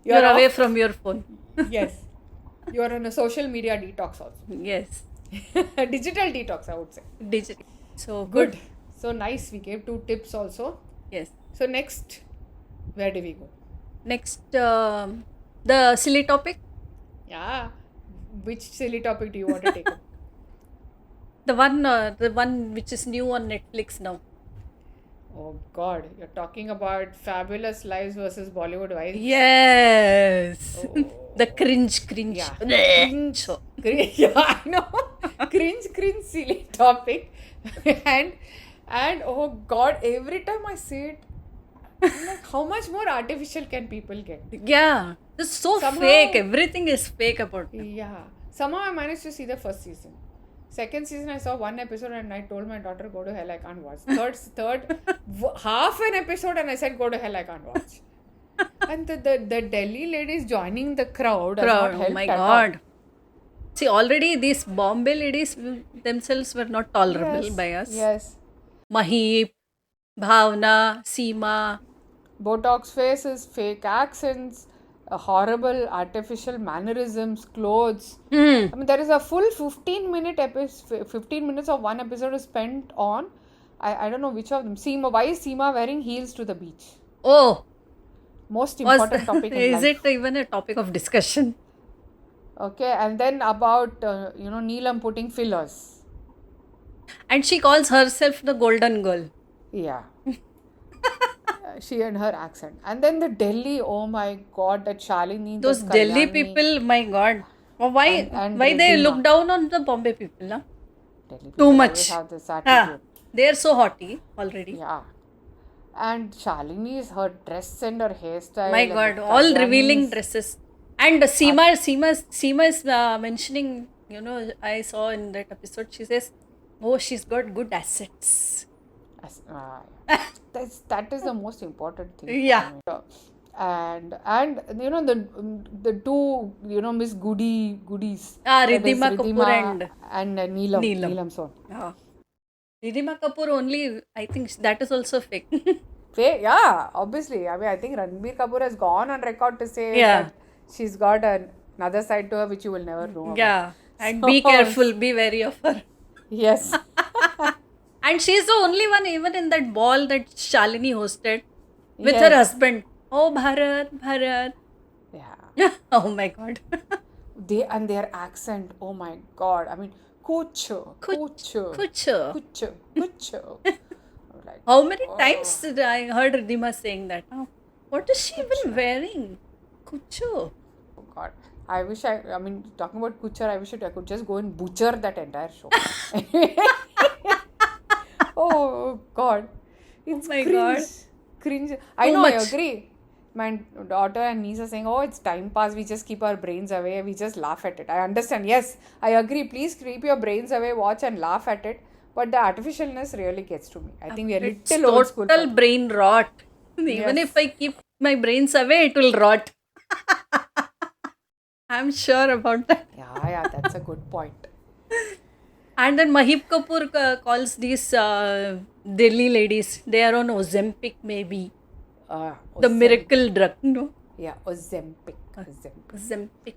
you're away off. from your phone. Yes. You are on a social media detox also. Yes. Digital detox, I would say. Digital. So Good. So nice. We gave 2 tips also. Yes. So next, where do we go? Next, the silly topic. Yeah. Which silly topic do you want to take up? The one which is new on Netflix now. Oh God, you're talking about Fabulous Lives versus Bollywood Wives. Yes. Oh. The cringe. Yeah. Cringe. So, Yeah, I know. cringe, silly topic. and oh God, every time I see it, I'm like, how much more artificial can people get? yeah. It's so Somehow- fake. Everything is fake about it. Yeah. Somehow I managed to see the first season. Second season, I saw 1 episode and I told my daughter, go to hell, I can't watch. Third, half an episode and I said, go to hell, I can't watch. And the Delhi ladies joining the crowd has not Oh helped my at all. God. See, already these Bombay ladies themselves were not tolerable Yes, by us. Yes. Mahip, Bhavna, Seema. Botox faces, fake accents, horrible artificial mannerisms, clothes. I mean, there is a full 15 minutes of one episode is spent on, I don't know which of them. Seema, why is Seema wearing heels to the beach? Oh, Most was important topic in is life. it even a topic of discussion? Okay, and then about, Neelam putting fillers. And she calls herself the golden girl. Yeah. She and her accent. And then the Delhi, oh my God, that Shalini. Those that Delhi Kalyani. people, my God. Why And why they Reddima. look down on the Bombay people? Nah? Delhi people Too always much. have this Ah, attitude. they are so haughty already. Yeah. And Shalini's, her dress and her hairstyle. My and God, all Kalyani's- revealing dresses. And Seema is mentioning, I saw in that episode, she says, oh, she's got good assets. that is the most important thing. Yeah. And the two Miss Goodies. Ah, that is Riddhima Kapoor and Neelam. Neelam. Neelam Son. Ah. Riddhima Kapoor only, I think that is also fake. Yeah, obviously. I mean, I think Ranbir Kapoor has gone on record to say Yeah. that she's got another side to her which you will never know. about. Yeah. And be careful, be wary of her. Yes. And she's the only one even in that ball that Shalini hosted with Yes. her husband. Oh, Bharat. Yeah. Oh my God. Their accent, oh my God. I mean, Kucho. Kucho. I'm like, How many times did I heard Ridhima saying that? Oh, what is she even wearing? Kucho. oh God. I wish I mean, talking about Kuchar, I wish I could just go and butcher that entire show. Oh God. It's my cringe. God. Cringe. I Too know, I much. agree. My daughter and niece are saying, oh, it's time pass. We just keep our brains away. We just laugh at it. I understand. Yes, I agree. Please keep your brains away, watch and laugh at it. But the artificialness really gets to me. I think we are It's little old school. total brain rot. Even Yes. if I keep my brains away, it will rot. I'm sure about that. Yeah, that's a good point. And then Mahib Kapoor calls these Delhi ladies, they are on Ozempic maybe. The miracle drug, no? Yeah, Ozempic. Ozempic.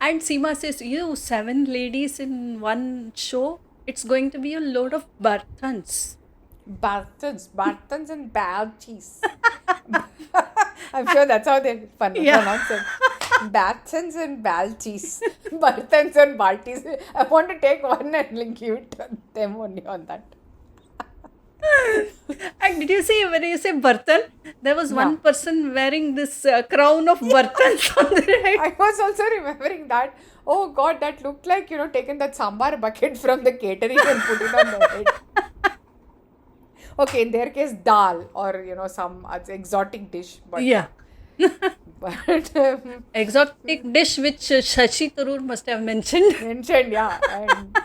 And Seema says, 7 ladies in one show, it's going to be a load of barthans. Bartons and balchis. I'm sure that's how they pronounce it. Bartons and balchis. Bartons and baltis. I want to take one and give it to them only on that. And did you see when you say Bartan, there was one person wearing this crown of Bartans on their head. I was also remembering that. Oh God, that looked like, taken that sambar bucket from the catering and put it on the head. Okay, in their case, dal or, some exotic dish. But, Yeah. But Exotic dish which Shashi Tharoor must have mentioned. mentioned, yeah. And,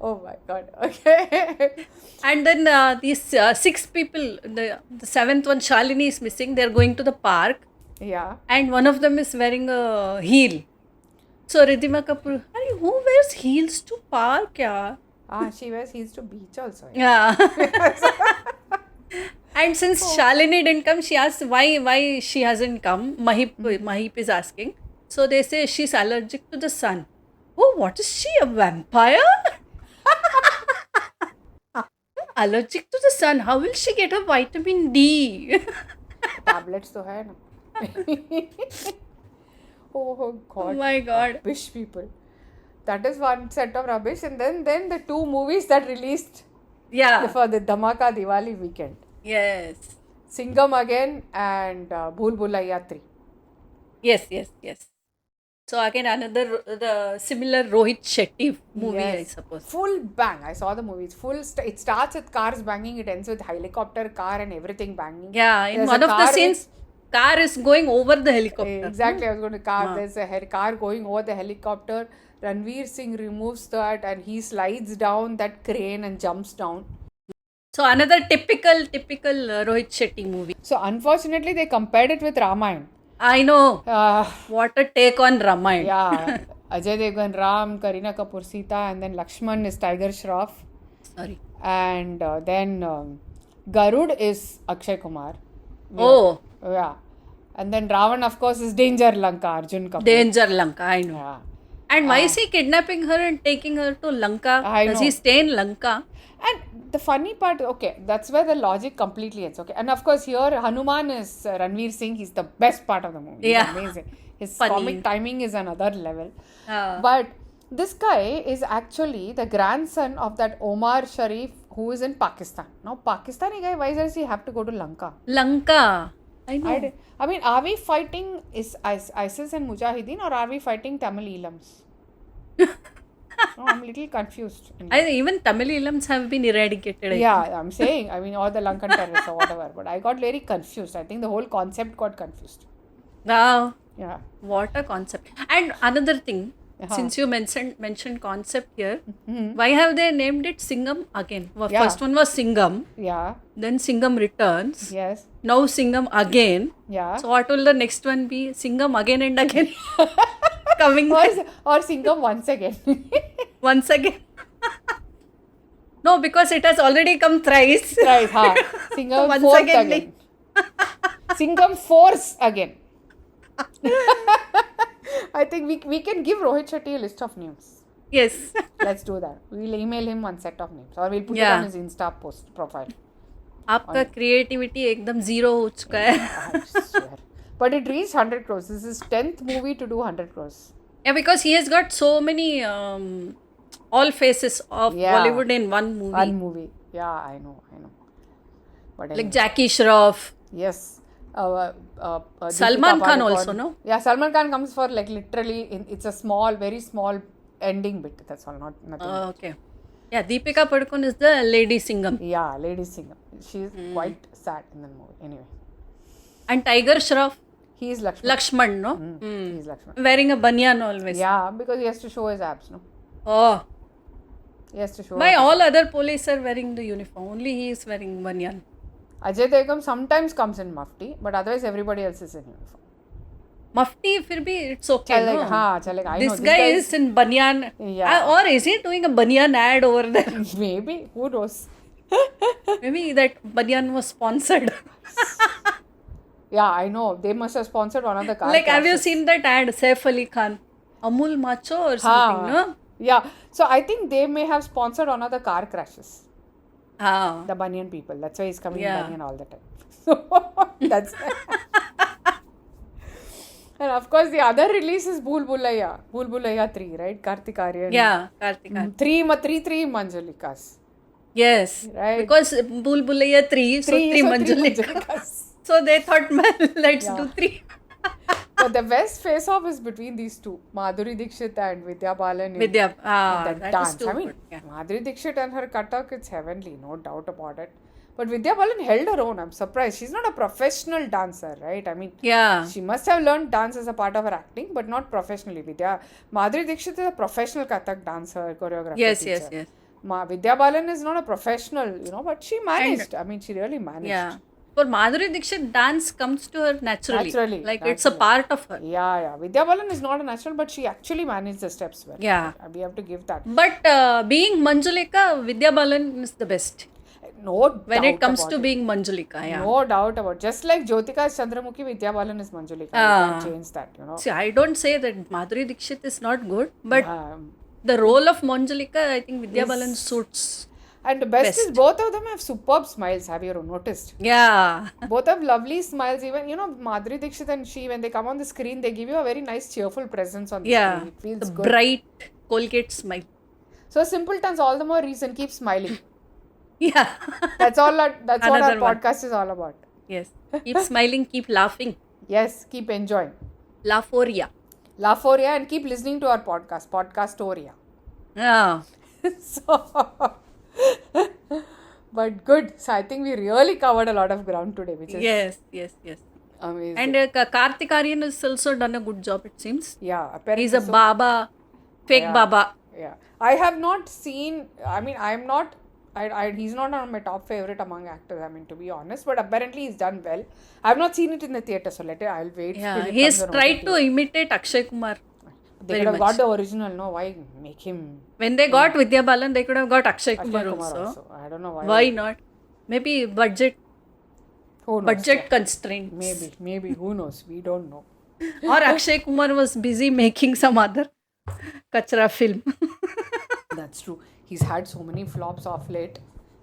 oh my God. Okay. And then these 6 people, the 7th one, Shalini, is missing. They're going to the park. Yeah. And one of them is wearing a heel. So Ridhima Kapoor, who wears heels to park? Yeah. She wears heels to beach also. Yeah. And since Shalini didn't come, she asked why she hasn't come. Mahip is asking. So they say she's allergic to the sun. Oh, what is she, a vampire? Allergic to the sun. How will she get her vitamin D? Tablets to hai na. Oh God. Oh my God. Rubbish people. That is one set of rubbish. And then the 2 movies that released Yeah. for the Dhamaka Diwali weekend. Yes. Singham again and Bhool Bhulaiya 3. Yes. So again the similar Rohit Shetty movie, I Yes. suppose. Full bang. I saw the movie. It's full. It starts with cars banging. It ends with helicopter, car, and everything banging. Yeah, in There's one a of the car scenes, car is going over the helicopter. Exactly. I was going to car. There's a car going over the helicopter. Ranveer Singh removes that and he slides down that crane and jumps down. So another typical Rohit Shetty movie. So unfortunately, they compared it with Ramayana. I know. Uh, What a take on Ramayana. yeah. Ajay Devgan Ram, Kareena Kapoor Sita, and then Lakshman is Tiger Shroff. Sorry. And then Garud is Akshay Kumar. Oh, Yeah. And then Ravan, of course, is Danger Lanka, Arjun Kapoor. Danger Lanka, I know. Yeah. And why is he kidnapping her and taking her to Lanka? I Does know. he stay in Lanka? And the funny part, okay, that's where the logic completely ends. Okay. And of course, here Hanuman is Ranveer Singh. He's the best part of the movie. Yeah. He's amazing. His Funny. comic timing is another level. Ah. But this guy is actually the grandson of that Omar Sharif who is in Pakistan. Now, Pakistani guy, why does he have to go to Lanka? Lanka. I know. I mean, are we fighting ISIS and Mujahideen or are we fighting Tamil Elams? No, I'm a little confused. Even Tamil Elams have been eradicated. I Yeah, I'm saying, I mean, all the Lankan terrorists or whatever. But I got very confused. I think the whole concept got confused. think. Wow. Yeah. What a concept. And another thing, Uh-huh. since you mentioned concept here, why have they named it Singham again? Well, Yeah. First one was Singham, Yeah. then Singham returns, Yes. now Singham again. Yeah. So what will the next one be? Singham again and again? Coming Or Singham once again. once again. No, because it has already come thrice. Right, ha. Singham Once fourth again, again. Singham force again. I think we can give Rohit Shetty a list of names. Yes. Let's do that. We'll email him one set of names. Or we'll put it Yeah. on his Insta post profile. आपका creativity एकदम zero हो चुका है. I swear. But it reached 100 crores. This is 10th movie to do 100 crores. Yeah, because he has got so many all faces of Yeah. Bollywood in one movie. One movie. Yeah, I know. But Like anyway. Jackie Shroff. Yes. Salman Deepika Khan Padukone. also, no? Yeah, Salman Khan comes for like literally, it's a small, very small ending bit. That's all, nothing. Okay. Yeah, Deepika Padukone is the lady Singham. Yeah, lady singer. She's quite sad in the movie. Anyway, And Tiger Shroff, he is Lakshman. Lakshman, no? He is Lakshman. Wearing a banyan always. Yeah, because he has to show his abs, no? Oh. He has to show. Why his all other police are wearing the uniform? Only he is wearing banyan. Ajay Devgn sometimes comes in mufti, but otherwise everybody else is in uniform. Mufti, fir bhi it's okay. Chalega, No? हाँ, chalega. I know. This guy is in banyan. Yeah. Or is he doing a banyan ad over there? Maybe, who knows? Maybe that banyan was sponsored. Yeah, I know. They must have sponsored one of the car Like, have you crashes. seen that ad, Saif Ali Khan? Amul Macho or something, no? Yeah. So I think they may have sponsored one of the car crashes. Ah. The Banyan people. That's why he's coming Yeah. in Banyan all the time. So that's and of course the other release is Bhool Bhulaiya 3, right? Kartik Aaryan. Yeah, Kartika. Three Manjulikas. Yes. Right. Because Bhool Bhulaiya 3, so 3 Manjulika. Manjulikas. So they thought, well, let's do 3. But the best face-off is between these two, Madhuri Dixit and Vidya Balan. in Vidya. that That dance. is too I mean, good. Yeah. Madhuri Dixit and her Kathak, it's heavenly, no doubt about it. But Vidya Balan held her own. I'm surprised. She's not a professional dancer, right? I mean, Yeah. she must have learned dance as a part of her acting, but not professionally. Madhuri Dixit is a professional Kathak dancer, choreographer. Yes, teacher. yes, yes. Vidya Balan is not a professional, but she managed. I mean, she really managed. Yeah. For Madhuri Dixit, dance comes to her naturally. Naturally, Like, it's a naturally. part of her. Yeah. Vidya Balan is not a natural, but she actually managed the steps well. Yeah. We have to give that. But being Manjulika, Vidya Balan is the best. No When doubt it comes about to being Manjulika, yeah. No doubt about it. Just like Jyotika is Chandramukhi, Vidya Balan is Manjulika. Ah. You can't change that, See, I don't say that Madhuri Dixit is not good, but Um, the role of Manjulika, I think Vidya Balan suits. and the best is both of them have superb smiles. Have you noticed? Yeah. Both have lovely smiles. Even, Madhuri Dixit and she, when they come on the screen, they give you a very nice, cheerful presence on the Yeah. screen. It feels The good. bright Colgate smile. So, simpletons, all the more reason, keep smiling. Yeah. That's all. That's what our Another one. podcast is all about. Yes. Keep smiling, keep laughing. Yes, keep enjoying. Laughoria. Laughoria and keep listening to our podcast, Podcastoria. Yeah. So, but good. So I think we really covered a lot of ground today, which is Yes. amazing. And Kartik Aaryan has also done a good job, it seems. yeah, apparently He's a so. Baba, fake Yeah. Baba. Yeah, I have not seen. I mean, I'm not. He's not on my top favorite among actors. I mean, to be honest, but apparently he's done well. I've not seen it in the theatre, so I'll wait. Yeah. till it He's comes on tried OTT. to imitate Akshay Kumar. They very could have much. got the original. No, why make him When they got Vidya Balan, they could have got Akshay Akshay Kumar Kumar also. also? I don't know why. Why not? Maybe budget Who knows? Yeah. constraints. Maybe. Who knows? We don't know. Or Akshay Kumar was busy making some other kachra film. That's true. He's had so many flops off late.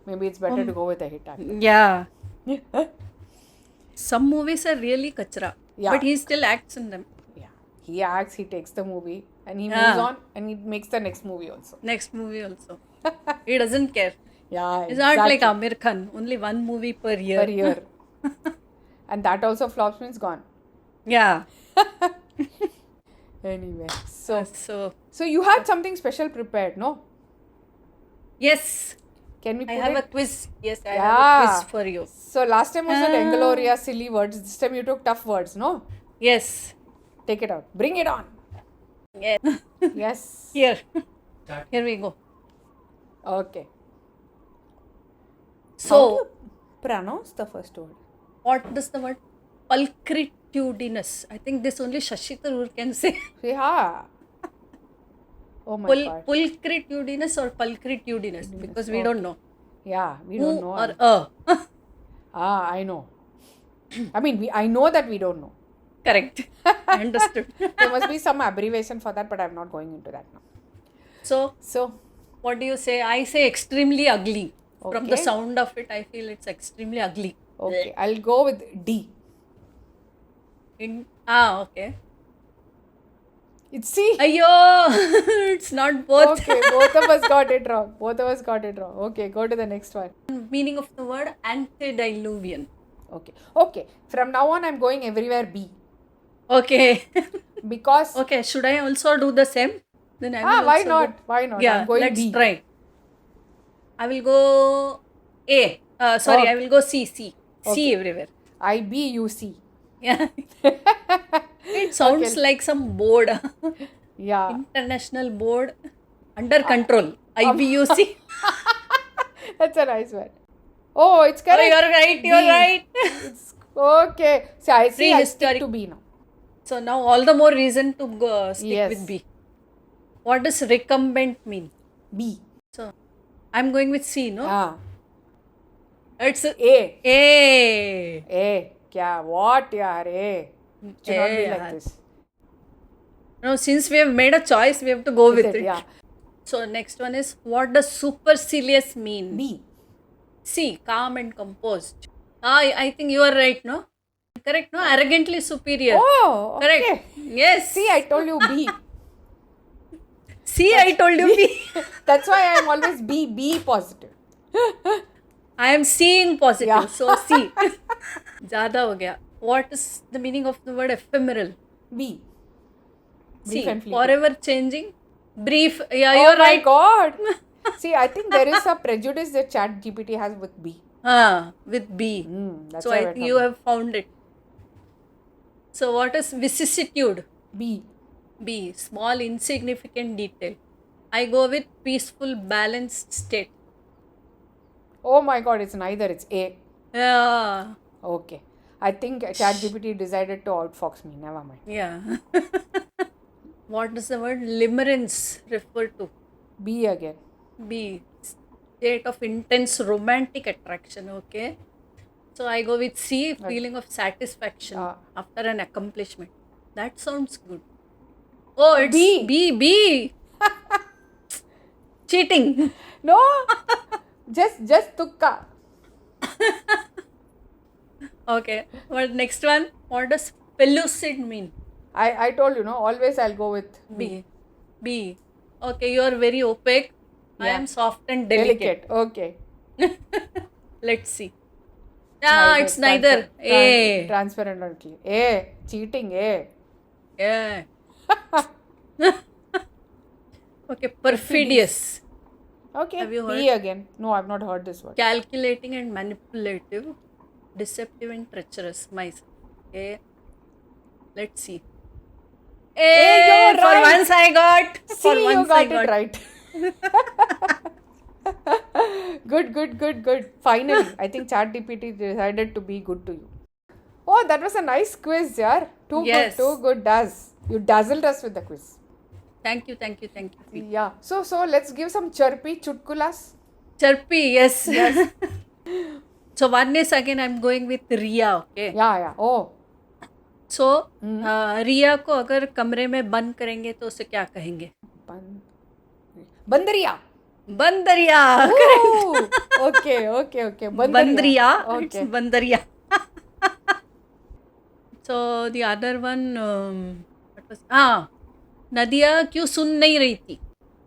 Maybe it's better to go with a hit actor. Yeah. Some movies are really kachra. Yeah. But he still acts in them. Yeah. He acts, he takes the movie, and he Yeah. moves on, and he makes the next movie also. Next movie also. He doesn't care. Yeah. It's not like exactly. Amir Khan. Only one movie per year. Per year. And that also flops means gone. Yeah. Anyway. So So, you had something special prepared, no? yes. Can we I put have a it? quiz. Yes, I Yeah. have a quiz for you. So last time was the Dengaloria silly words. This time you took tough words, no? Yes. Take it out. Bring it on. Yeah. Yes. Here. Here we go. Okay. How do So, you pronounce the first word? what does the word pulchritudinous? I think this only Shashi Tharoor can say. Yeah. Oh my god. Pulchritudinous or pulchritudinous because we don't know. Yeah, we Who don't know. or a. I know. I mean, I know that we don't know. Correct. Understood. There must be some abbreviation for that, but I'm not going into that now. So, So, what do you say? I say extremely ugly. From the Okay. sound of it, I feel it's extremely ugly. okay, I'll go with D. Okay. It's C. Ayo, it's not both. Okay, both of us got it wrong. Okay, go to the next one. Meaning of the word antediluvian. Okay. From now on, I'm going everywhere B. Okay. Because Okay, should I also do the same? Then I will why also not? go- Why not? Yeah, I'm going let's B. try. I will go A. Sorry, Okay. I will go C. C Okay. everywhere. IBUC. Yeah. It sounds like some board. Yeah. International board under control. IBUC. That's a nice one. Oh, it's Oh, correct. you're right. You're B. right. It's okay. See, I stick Prehistoric. to B now. So now all the more reason to go stick Yes. with B. What does recumbent mean? B. So I'm going with C, no? Ah. It's A. A. A. Kya? What, yaar? A. Should not be A, like yaar. this. No, since we have made a choice, we have to go with it. Yeah. So next one is, what does supercilious mean? B. C, calm and composed. I think you are right, no? Correct, no? Arrogantly superior. Oh, Correct. okay. Yes. See, I told you B. See, I told you B. That's why I am always B positive. I am seeing positive. Yeah. So C. Zyada ho gaya. What is the meaning of the word ephemeral? B. See, Brief and fleeting. forever changing. Brief. Yeah, Oh you're my right. God. See, I think there is a prejudice that ChatGPT has with B. With B. That's So why I went think for you B. have found it. So what is vicissitude? B. B. Small insignificant detail. I go with peaceful balanced state. Oh my God, it's neither. It's A. Yeah. Okay. I think ChatGPT decided to outfox me. Never mind. Yeah. What does the word limerence refer to? B again. B. State of intense romantic attraction. Okay. So I go with C. Feeling of satisfaction after an accomplishment. That sounds good. Oh, it's B. B. Cheating. No. just tukka. Okay. What next one? What does pellucid mean? I told you, no, always I'll go with B. B. Okay, you are very opaque. I Yeah. am soft and delicate. Okay. Let's see. It's neither. A. Transparent and clear. A. Cheating. A. Yeah. Okay, perfidious. Okay. Have you B again. No, I've not heard this word. Calculating and manipulative. Deceptive and treacherous. Mice. Okay. Let's see. you're For right. once I got. See, For you once got I it got. right. Good. Finally, I think ChatGPT decided to be good to you. Oh, that was a nice quiz, yaar. Yes. Too good, You dazzled us with the quiz. Thank you. Yeah. So let's give some chirpy chutkulas. Chirpy, yes. So one is again I'm going with Riya, okay. Yeah. Oh. So रिया को अगर कमरे में बंद करेंगे तो उसे क्या कहेंगे? Bandariya. बंदरिया. Ooh, okay. Bandriya. Okay. It's बंदरिया. So the other one, what was? नदिया क्यों सुन नहीं रही थी?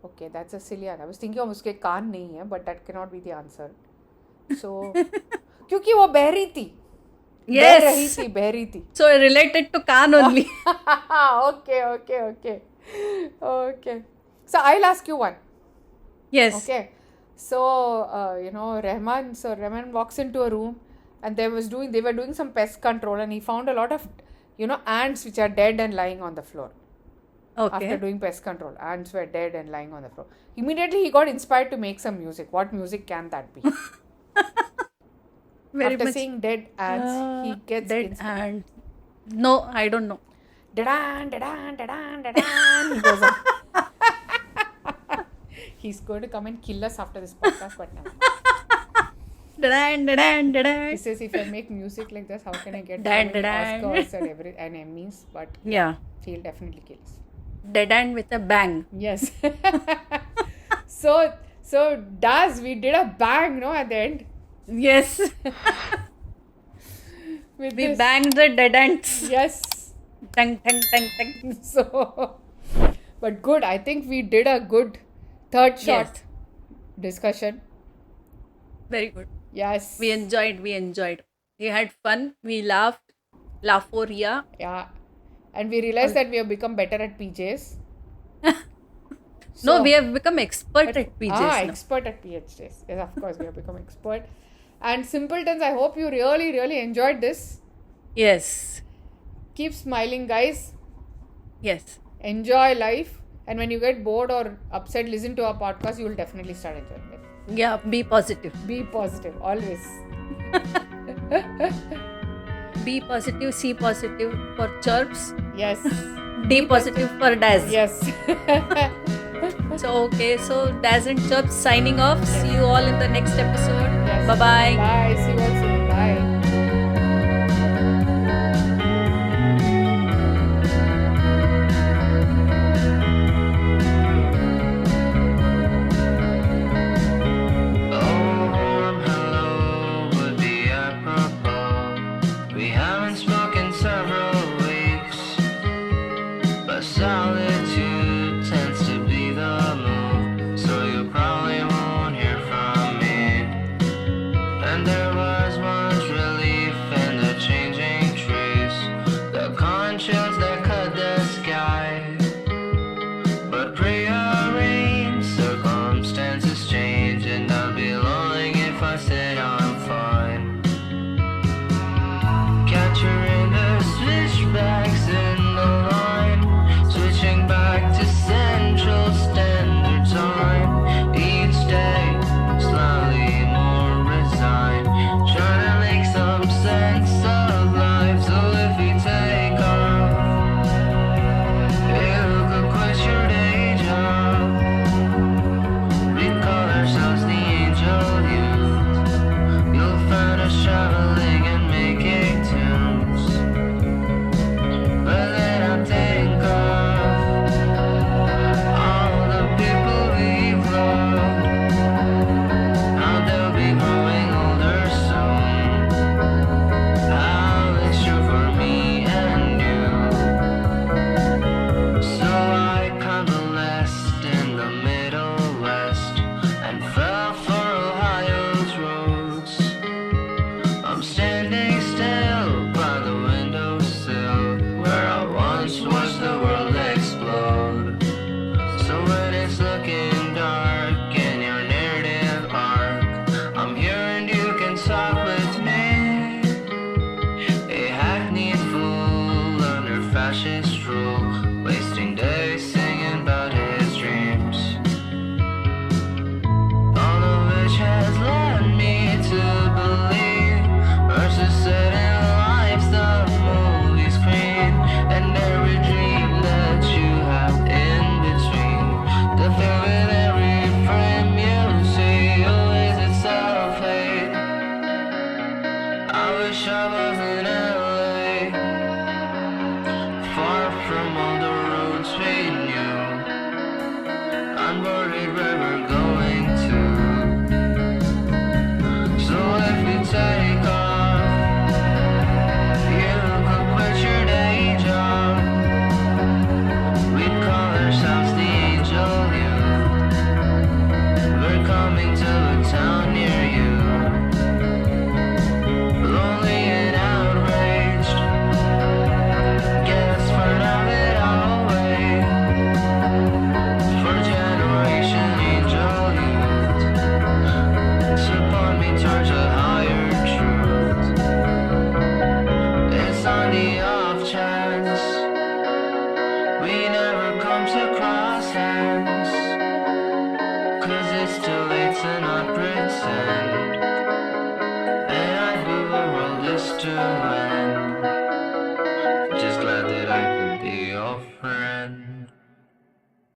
Okay, that's a silly one. I was thinking of उसके कान नहीं है, but that cannot be the answer. So, क्योंकि वो बह रही थी. Yes. बह रही थी. So related to Khan only. Okay. So I'll ask you one. Yes. Okay. So Rahman walks into a room and they were doing some pest control and he found a lot of ants which are dead and lying on the floor. After Okay. doing pest control, ants were dead and lying on the floor. Immediately he got inspired to make some music. What music can that be? Very After much. seeing dead ants, he gets dead inspired. and no, I don't know. Da-dan. He goes on. He's going to come and kill us after this podcast, but never. He says, if I make music like this, how can I get Dan, so many dan. Oscars and Emmys? But Yeah. he'll definitely kill us. Dead end with a bang. Yes. So we did a bang, no, at the end. Yes. With We this. banged the dead ends. Yes. Tang, tang, tang, tang. So But good, I think we did a good third shot Yes. discussion. Very good. Yes. We enjoyed. We had fun. We laughed. Laughoria. Yeah. And we realized that we have become better at PJs. No, So- we have become expert at PJs now. Expert at PhDs. Yes, of course, we have become expert. And Simpletons, I hope you really, really enjoyed this. Yes. Keep smiling, guys. Yes. Enjoy life. And when you get bored or upset, listen to our podcast. You will definitely start enjoying it. Yeah, be positive. Be positive, always. Be positive, C positive for chirps, Yes. D positive for Daz. Yes. So, okay, so Daz and Chirps signing off. See you all in the next episode. Yes. Bye-bye. Bye. See you all soon. Bye. warm hello would be apropos. We haven't spoken several weeks, but solitude tends to be the move. So you probably won't hear from me. And there was much relief in the changing trees, the conscience that cut the sky. But prearranged circumstances change, and I'll be lonely if I said I'm fine. Capturing the switchbacks in the line, switching back to Central Standard Time. Each day, slightly more resigned, trying to make some sense of life. So if we take off, you could quit your day job. We'd call ourselves the angel youth. You'll find us traveling and making tunes. But then I think of all the people we've loved, how they'll be growing older soon. How it's true for me and you. So I convalesced in the Middle West and fell for Ohio's roads. I'm standing still by the windowsill where I once watched the world explode. So when it's looking dark in your narrative arc, I'm here and you can talk with me. A hackneyed fool under fascist rule, wasting days singing about his dreams. All of which has led me to believe verses set in life's the movie screen, and every dream that you have in between. The film in every frame you see, always it's self-hate. I wish I was in LA, far from all the roads we knew, unworried where we're going to. So if we take off, you could quit your day job. We'd call ourselves the angel youth. We're coming to a town near you. Lonely and outraged, guess for now that I'll wait for Generation Angel Youth to point me towards a higher truth. It's on the off chance we never come to cross hands, 'cause it's too late to not pretend. And I believe the world is to end. Just glad that I could be your friend.